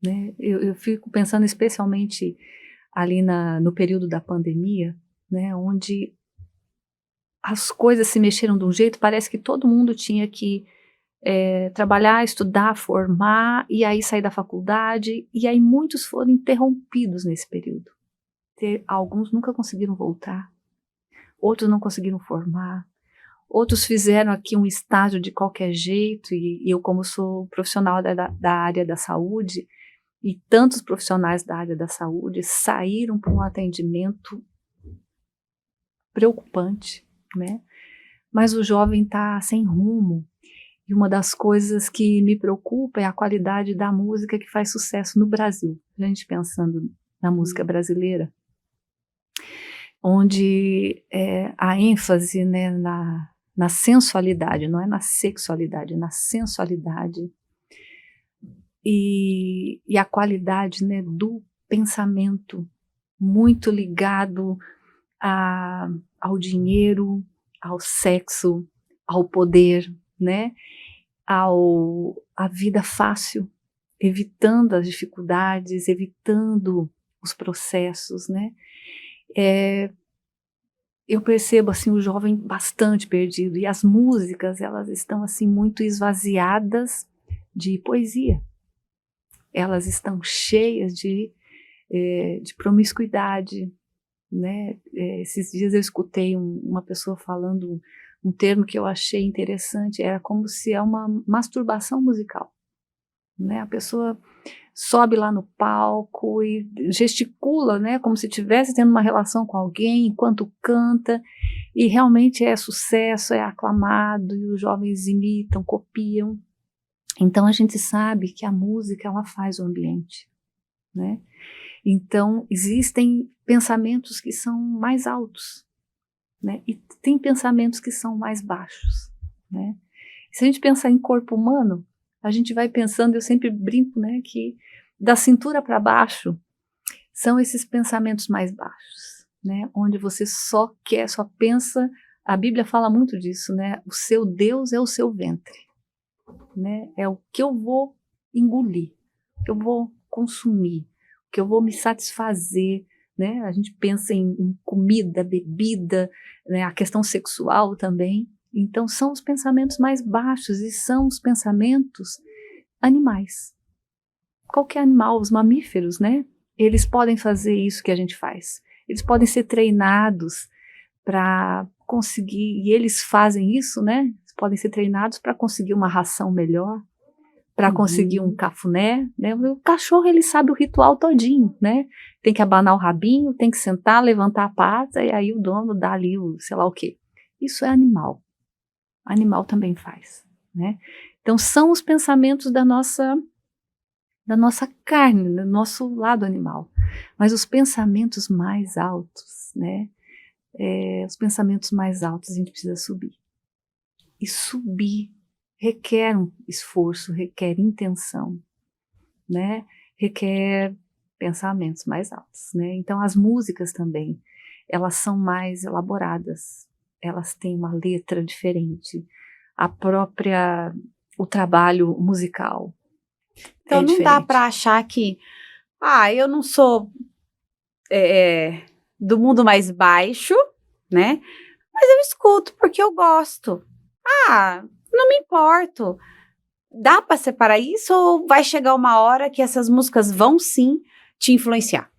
né? Eu fico pensando especialmente ali no período da pandemia, né, onde as coisas se mexeram de um jeito, parece que todo mundo tinha que trabalhar, estudar, formar, e aí sair da faculdade, e aí muitos foram interrompidos nesse período. Alguns nunca conseguiram voltar, outros não conseguiram formar, outros fizeram aqui um estágio de qualquer jeito, e eu, como sou profissional da área da saúde, e tantos profissionais da área da saúde saíram para um atendimento preocupante, né? Mas o jovem está sem rumo. E uma das coisas que me preocupa é a qualidade da música que faz sucesso no Brasil. A gente pensando na música brasileira, onde a ênfase, né, na sensualidade, não é na sexualidade, na sensualidade, e a qualidade, né, do pensamento, muito ligado ao dinheiro, ao sexo, ao poder, né, à vida fácil, evitando as dificuldades, evitando os processos, né. Eu percebo assim o jovem bastante perdido, e as músicas, elas estão assim muito esvaziadas de poesia. Elas estão cheias de promiscuidade, né? Esses dias eu escutei uma pessoa falando um termo que eu achei interessante, era como se é uma masturbação musical, né? A pessoa sobe lá no palco e gesticula, né, como se estivesse tendo uma relação com alguém enquanto canta, e realmente é sucesso, é aclamado, e os jovens imitam, copiam. Então a gente sabe que a música, ela faz o ambiente, né? Então existem pensamentos que são mais altos, né? E tem pensamentos que são mais baixos, né? Se a gente pensar em corpo humano, a gente vai pensando, eu sempre brinco, né, que da cintura para baixo são esses pensamentos mais baixos, né? Onde você só pensa, a Bíblia fala muito disso, né? O seu Deus é o seu ventre, né? É o que eu vou engolir, o que eu vou consumir, o que eu vou me satisfazer, né? A gente pensa em comida, bebida, né? A questão sexual também. Então são os pensamentos mais baixos e são os pensamentos animais. Qualquer animal, os mamíferos, né? Eles podem fazer isso que a gente faz. Eles podem ser treinados para conseguir, e eles fazem isso, né? Eles podem ser treinados para conseguir uma ração melhor, para conseguir um cafuné, né? O cachorro, ele sabe o ritual todinho, né? Tem que abanar o rabinho, tem que sentar, levantar a pata, e aí o dono dá ali o sei lá o quê. Isso é animal. Animal também faz, né? Então são os pensamentos da nossa carne, do nosso lado animal. Mas os pensamentos mais altos, né? Os pensamentos mais altos a gente precisa subir. E subir requer um esforço, requer intenção, né? Requer pensamentos mais altos, né? Então as músicas também, elas são mais elaboradas, elas têm uma letra diferente, o trabalho musical. Então não dá para achar que, eu não sou do mundo mais baixo, né? Mas eu escuto porque eu gosto. Não me importo. Dá para separar isso ou vai chegar uma hora que essas músicas vão sim te influenciar?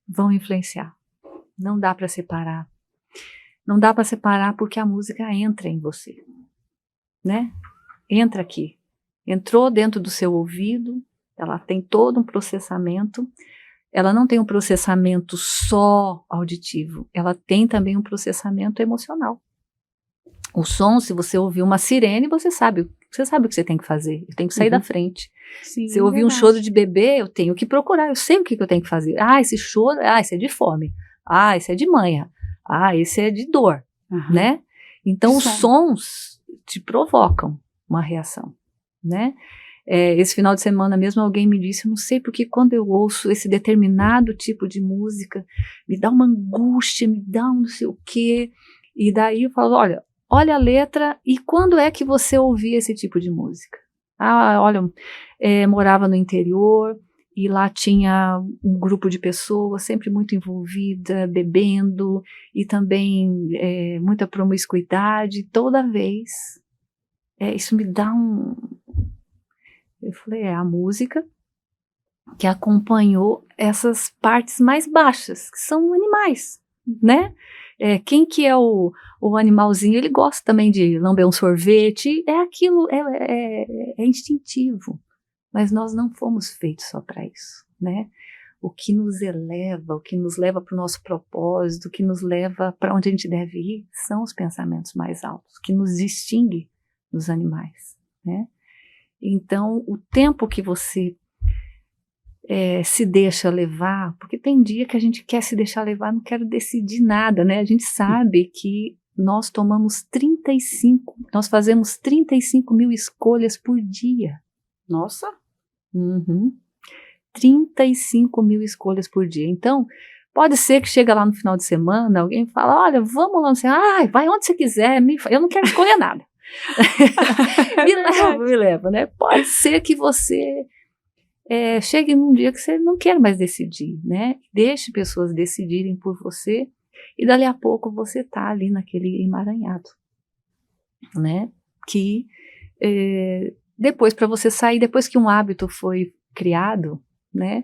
Vão influenciar. Não dá para separar. não dá para separar porque a música entra em você, né? Entra aqui, entrou dentro do seu ouvido, ela tem todo um processamento, ela não tem um processamento só auditivo, ela tem também um processamento emocional. O som, se você ouvir uma sirene, você sabe o que você tem que fazer, eu tenho que sair da frente. Sim, se eu ouvir um choro de bebê, eu tenho que procurar, eu sei o que eu tenho que fazer. Esse choro, esse é de fome, esse é de manha, esse é de dor, né? Então os sons te provocam uma reação, né? Esse final de semana mesmo alguém me disse, eu não sei porque quando eu ouço esse determinado tipo de música, me dá uma angústia, me dá um não sei o quê, e daí eu falo, olha a letra, e quando é que você ouvia esse tipo de música? Morava no interior, e lá tinha um grupo de pessoas sempre muito envolvida, bebendo, e também muita promiscuidade, toda vez, isso me dá um... Eu falei, a música que acompanhou essas partes mais baixas, que são animais, né? Quem que é o animalzinho, ele gosta também de lamber um sorvete, aquilo, é instintivo, mas nós não fomos feitos só para isso, né? O que nos eleva, o que nos leva para o nosso propósito, o que nos leva para onde a gente deve ir, são os pensamentos mais altos, que nos distingue dos animais, né? Então, o tempo que você se deixa levar, porque tem dia que a gente quer se deixar levar, não quero decidir nada, né? A gente sabe que nós nós fazemos 35 mil escolhas por dia. Nossa! 35 mil escolhas por dia. Então, pode ser que chega lá no final de semana, alguém fala, olha, vamos lá, vai onde você quiser, eu não quero escolher nada. me leva, né? Pode ser que você chegue num dia que você não quer mais decidir, né? Deixe pessoas decidirem por você e dali a pouco você tá ali naquele emaranhado, né? Que depois para você sair, depois que um hábito foi criado, né?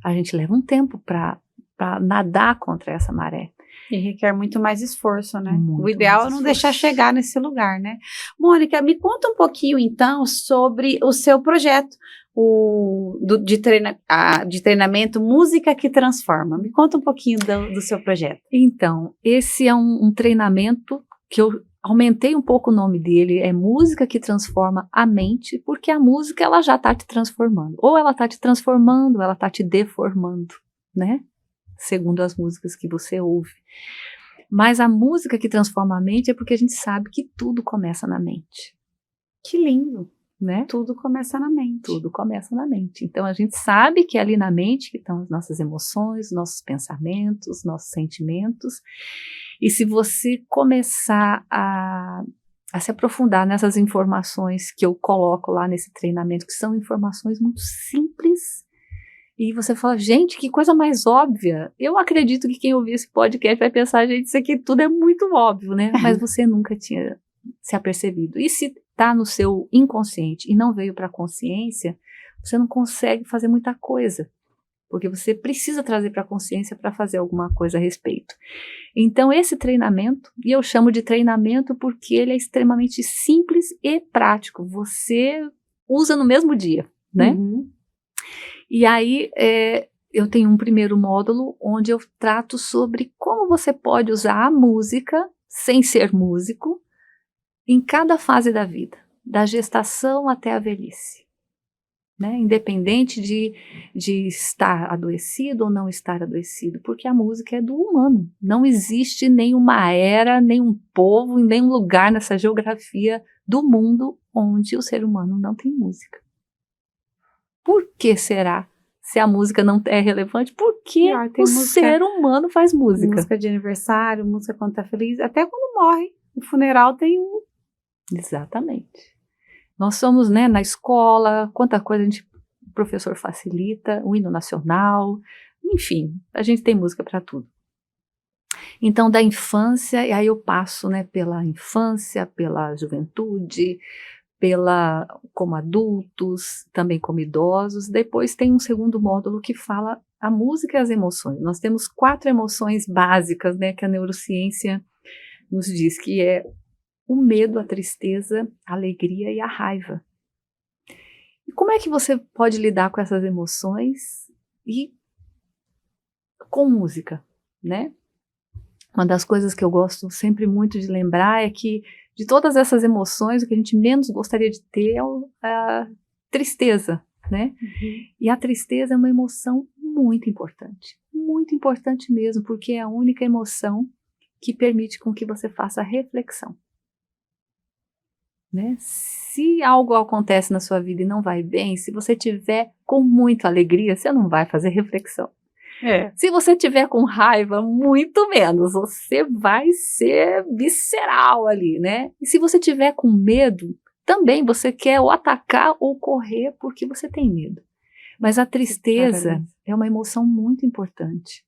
A gente leva um tempo para nadar contra essa maré. E requer muito mais esforço, né? Muito o ideal é não deixar chegar nesse lugar, né? Mônica, me conta um pouquinho, então, sobre o seu projeto de treinamento Música que Transforma. Me conta um pouquinho do seu projeto. Então, esse é um treinamento que eu aumentei um pouco o nome dele, é Música que Transforma a Mente, porque a música, ela já está te transformando. Ou ela está te transformando, ou ela está te deformando, né? Segundo as músicas que você ouve. Mas a música que transforma a mente é porque a gente sabe que tudo começa na mente. Que lindo, né? Tudo começa na mente. Tudo começa na mente. Então a gente sabe que é ali na mente que estão as nossas emoções, nossos pensamentos, nossos sentimentos. E se você começar a se aprofundar nessas informações que eu coloco lá nesse treinamento, que são informações muito simples, e você fala, gente, que coisa mais óbvia. Eu acredito que quem ouvir esse podcast vai pensar, gente, isso aqui tudo é muito óbvio, né? Mas você nunca tinha se apercebido. E se está no seu inconsciente e não veio para a consciência, você não consegue fazer muita coisa. Porque você precisa trazer para a consciência para fazer alguma coisa a respeito. Então, esse treinamento, e eu chamo de treinamento porque ele é extremamente simples e prático. Você usa no mesmo dia, né? E aí, eu tenho um primeiro módulo onde eu trato sobre como você pode usar a música, sem ser músico, em cada fase da vida, da gestação até a velhice. Né? Independente de estar adoecido ou não estar adoecido, porque a música é do humano. Não existe nenhuma era, nenhum povo, nenhum lugar nessa geografia do mundo onde o ser humano não tem música. Por que será? Se a música não é relevante, porque o ser humano faz música. Música de aniversário, música quando tá feliz, até quando morre. O funeral tem um... Exatamente. Nós somos, né, na escola, quanta coisa o professor facilita, o hino nacional, enfim, a gente tem música para tudo. Então, da infância, e aí eu passo, né, pela infância, pela juventude, como adultos, também como idosos. Depois tem um segundo módulo que fala a música e as emoções. Nós temos 4 emoções básicas, né, que a neurociência nos diz que é o medo, a tristeza, a alegria e a raiva. E como é que você pode lidar com essas emoções e com música, né? Uma das coisas que eu gosto sempre muito de lembrar é que de todas essas emoções, o que a gente menos gostaria de ter é a tristeza, né? E a tristeza é uma emoção muito importante mesmo, porque é a única emoção que permite com que você faça reflexão, né? Se algo acontece na sua vida e não vai bem, se você tiver com muita alegria, você não vai fazer reflexão. Se você tiver com raiva, muito menos, você vai ser visceral ali, né? E se você tiver com medo, também você quer ou atacar ou correr porque você tem medo. Mas a tristeza é uma emoção muito importante,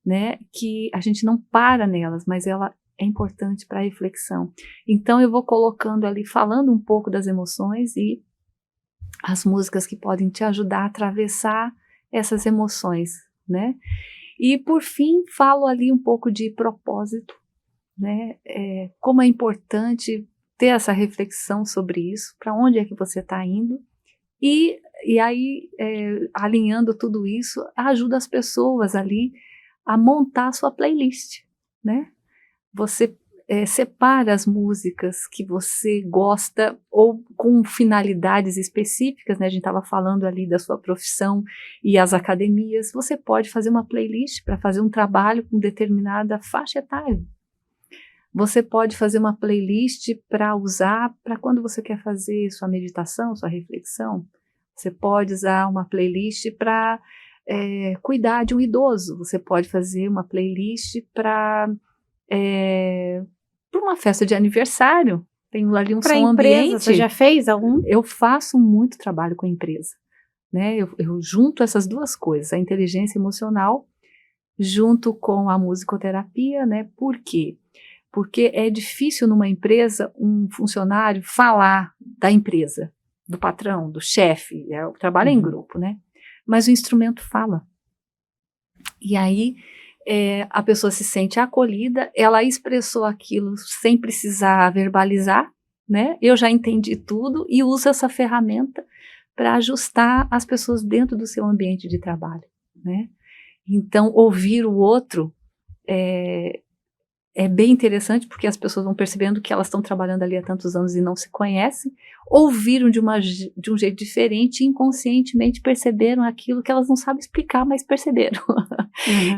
né? Que a gente não para nelas, mas ela é importante para a reflexão. Então eu vou colocando ali, falando um pouco das emoções e as músicas que podem te ajudar a atravessar essas emoções, né? E por fim falo ali um pouco de propósito, né? Como é importante ter essa reflexão sobre isso, para onde é que você está indo, e aí alinhando tudo isso, ajuda as pessoas ali a montar a sua playlist, né? Você separa as músicas que você gosta ou com finalidades específicas, né? A gente estava falando ali da sua profissão e as academias. Você pode fazer uma playlist para fazer um trabalho com determinada faixa etária. Você pode fazer uma playlist para usar para quando você quer fazer sua meditação, sua reflexão. Você pode usar uma playlist para cuidar de um idoso. Você pode fazer uma playlist para uma festa de aniversário. Tem ali um som ambiente. Você já fez algum? Eu faço muito trabalho com a empresa, né? Eu junto essas duas coisas, a inteligência emocional junto com a musicoterapia, né? Por quê? Porque é difícil numa empresa um funcionário falar da empresa, do patrão, do chefe, o trabalho em grupo, né? Mas o instrumento fala. E aí a pessoa se sente acolhida, ela expressou aquilo sem precisar verbalizar, né? Eu já entendi tudo e uso essa ferramenta para ajustar as pessoas dentro do seu ambiente de trabalho, né? Então, ouvir o outro é bem interessante, porque as pessoas vão percebendo que elas estão trabalhando ali há tantos anos e não se conhecem, ouviram de um jeito diferente e inconscientemente perceberam aquilo que elas não sabem explicar, mas perceberam.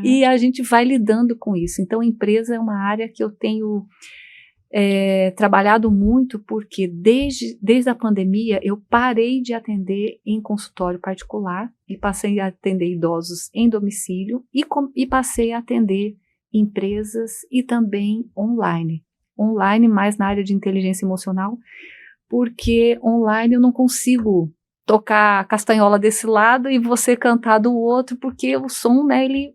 E a gente vai lidando com isso. Então, a empresa é uma área que eu tenho trabalhado muito, porque desde a pandemia eu parei de atender em consultório particular e passei a atender idosos em domicílio e passei a atender empresas e também online, mais na área de inteligência emocional, porque online eu não consigo tocar a castanhola desse lado e você cantar do outro, porque o som, né, ele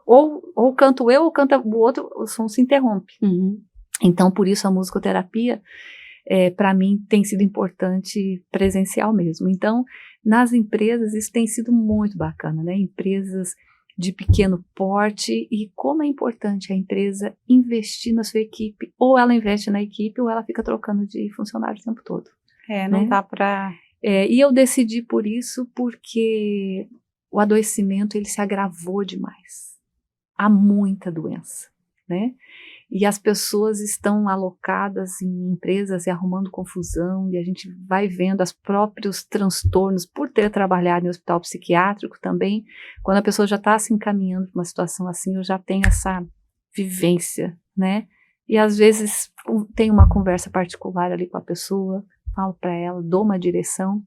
ou canto eu ou canta o outro, o som se interrompe. Então, por isso a musicoterapia, para mim, tem sido importante presencial mesmo. Então, nas empresas, isso tem sido muito bacana, né? Empresas de pequeno porte, e como é importante a empresa investir na sua equipe, ou ela investe na equipe, ou ela fica trocando de funcionário o tempo todo. Não dá para... E eu decidi por isso, porque o adoecimento, ele se agravou demais. Há muita doença, né? E as pessoas estão alocadas em empresas e arrumando confusão, e a gente vai vendo os próprios transtornos por ter trabalhado em hospital psiquiátrico também. Quando a pessoa já está se encaminhando para uma situação assim, eu já tenho essa vivência, né? E às vezes tenho uma conversa particular ali com a pessoa, falo para ela, dou uma direção.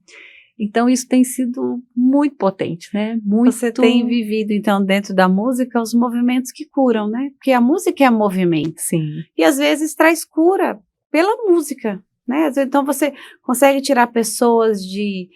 Então isso tem sido muito potente, né? Você tem vivido, então, dentro da música, os movimentos que curam, né? Porque a música é movimento. Sim. E às vezes traz cura pela música, né? Então você consegue tirar pessoas de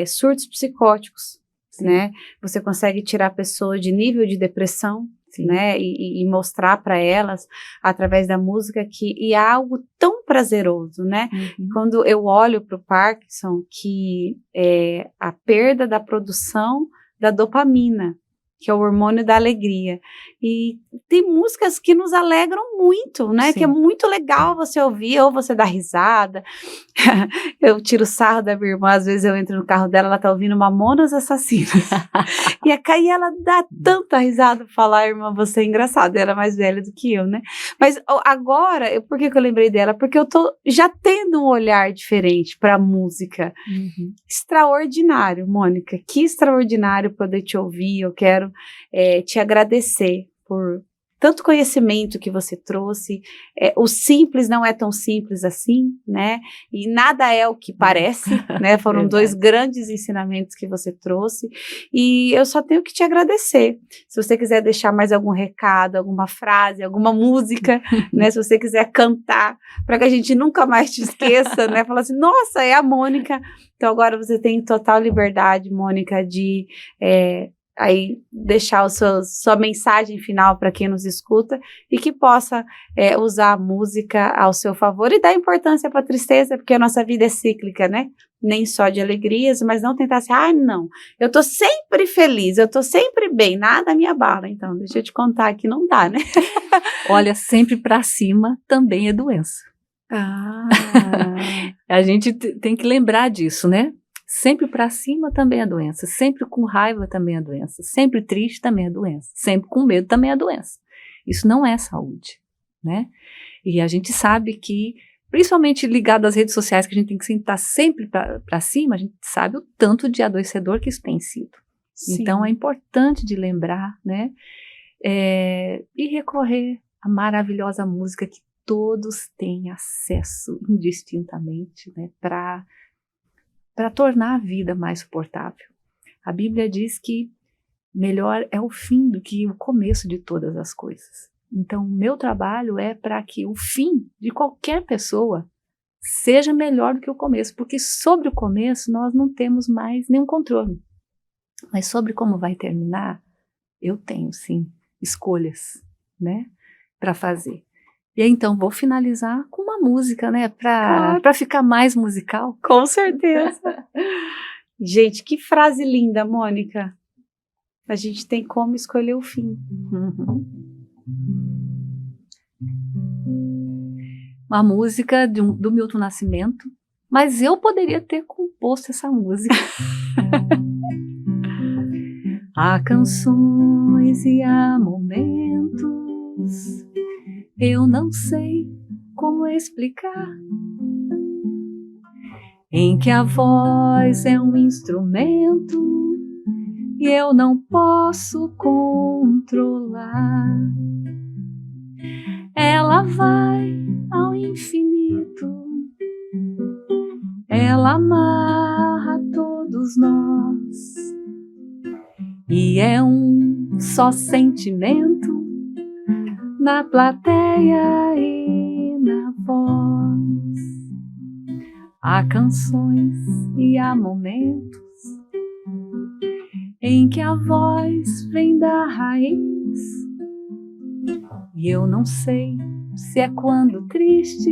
surtos psicóticos, sim, né? Você consegue tirar pessoas de nível de depressão, sim, né? E mostrar para elas, através da música, que é algo tão prazeroso, né? Quando eu olho para o Parkinson, que é a perda da produção da dopamina, que é o hormônio da alegria. E tem músicas que nos alegram muito, né? Sim. Que é muito legal você ouvir, ou você dá risada. Eu tiro sarro da minha irmã, às vezes eu entro no carro dela, ela tá ouvindo Mamonas Assassinas. E ela dá tanta risada, falar, irmã, você é engraçada, ela é mais velha do que eu, né? Mas agora, por que eu lembrei dela? Porque eu tô já tendo um olhar diferente pra música. Extraordinário, Mônica, que extraordinário poder te ouvir. Eu quero te agradecer por tanto conhecimento que você trouxe. O simples não é tão simples assim, né? E nada é o que parece, né? Foram dois grandes ensinamentos que você trouxe. E eu só tenho que te agradecer. Se você quiser deixar mais algum recado, alguma frase, alguma música, né? Se você quiser cantar, para que a gente nunca mais te esqueça, né? Falar assim, nossa, é a Mônica. Então agora você tem total liberdade, Mônica, de aí deixar sua mensagem final para quem nos escuta e que possa usar a música ao seu favor e dar importância para a tristeza, porque a nossa vida é cíclica, né? Nem só de alegrias, mas não tentar assim, não, eu tô sempre feliz, eu tô sempre bem, nada me abala. Então, deixa eu te contar que não dá, né? Olha, sempre para cima também é doença. A gente tem que lembrar disso, né? Sempre para cima também é doença, sempre com raiva também é doença, sempre triste também é doença, sempre com medo também é doença. Isso não é saúde, né? E a gente sabe que, principalmente ligado às redes sociais, que a gente tem que estar sempre para cima, a gente sabe o tanto de adoecedor que isso tem sido. Sim. Então é importante de lembrar, né? E recorrer à maravilhosa música que todos têm acesso indistintamente, né? Para tornar a vida mais suportável. A Bíblia diz que melhor é o fim do que o começo de todas as coisas. Então, o meu trabalho é para que o fim de qualquer pessoa seja melhor do que o começo, porque sobre o começo nós não temos mais nenhum controle. Mas sobre como vai terminar, eu tenho, sim, escolhas, né, para fazer. E aí, então, vou finalizar com uma música, né? Para ficar mais musical. Com certeza. Gente, que frase linda, Mônica. A gente tem como escolher o fim. Uma música do Milton Nascimento, mas eu poderia ter composto essa música. Há canções e há momentos, eu não sei como explicar, em que a voz é um instrumento e eu não posso controlar. Ela vai ao infinito, ela amarra todos nós, e é um só sentimento na plateia e na voz. Há canções e há momentos em que a voz vem da raiz, e eu não sei se é quando triste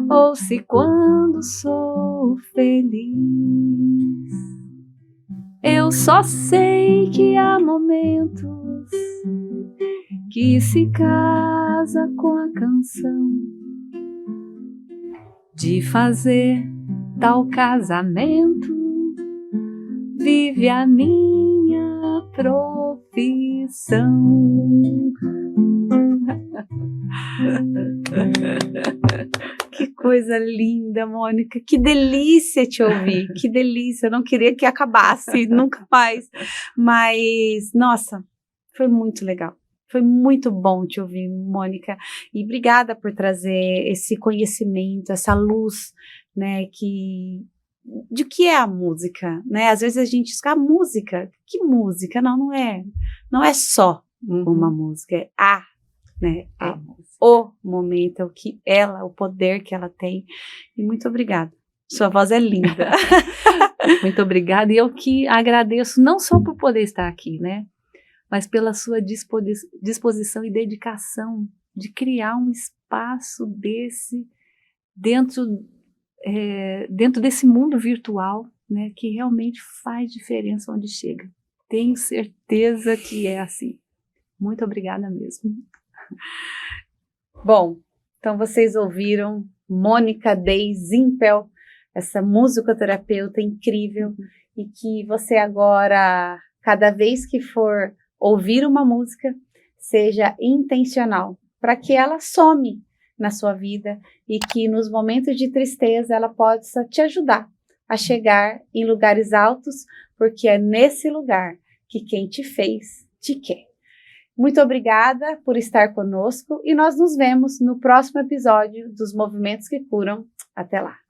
ou se quando sou feliz. Eu só sei que há momentos que se casa com a canção, de fazer tal casamento vive a minha profissão. Que coisa linda, Mônica, que delícia te ouvir, que delícia, eu não queria que acabasse, nunca mais, mas, nossa, foi muito legal. Foi muito bom te ouvir, Mônica, e obrigada por trazer esse conhecimento, essa luz, né, de que é a música, né? Às vezes a gente diz, música, que música? Não é só uma música, é né? O momento, o poder que ela tem. E muito obrigada. Sua voz é linda. Muito obrigada. E eu que agradeço não só por poder estar aqui, né? Mas pela sua disposição e dedicação de criar um espaço desse dentro desse mundo virtual, né, que realmente faz diferença onde chega. Tenho certeza que é assim. Muito obrigada mesmo. Bom, então vocês ouviram Mônica Day Zimpel, essa musicoterapeuta incrível, e que você agora, cada vez que for ouvir uma música, seja intencional, para que ela some na sua vida e que nos momentos de tristeza ela possa te ajudar a chegar em lugares altos, porque é nesse lugar que quem te fez te quer. Muito obrigada por estar conosco e nós nos vemos no próximo episódio dos Movimentos que Curam. Até lá!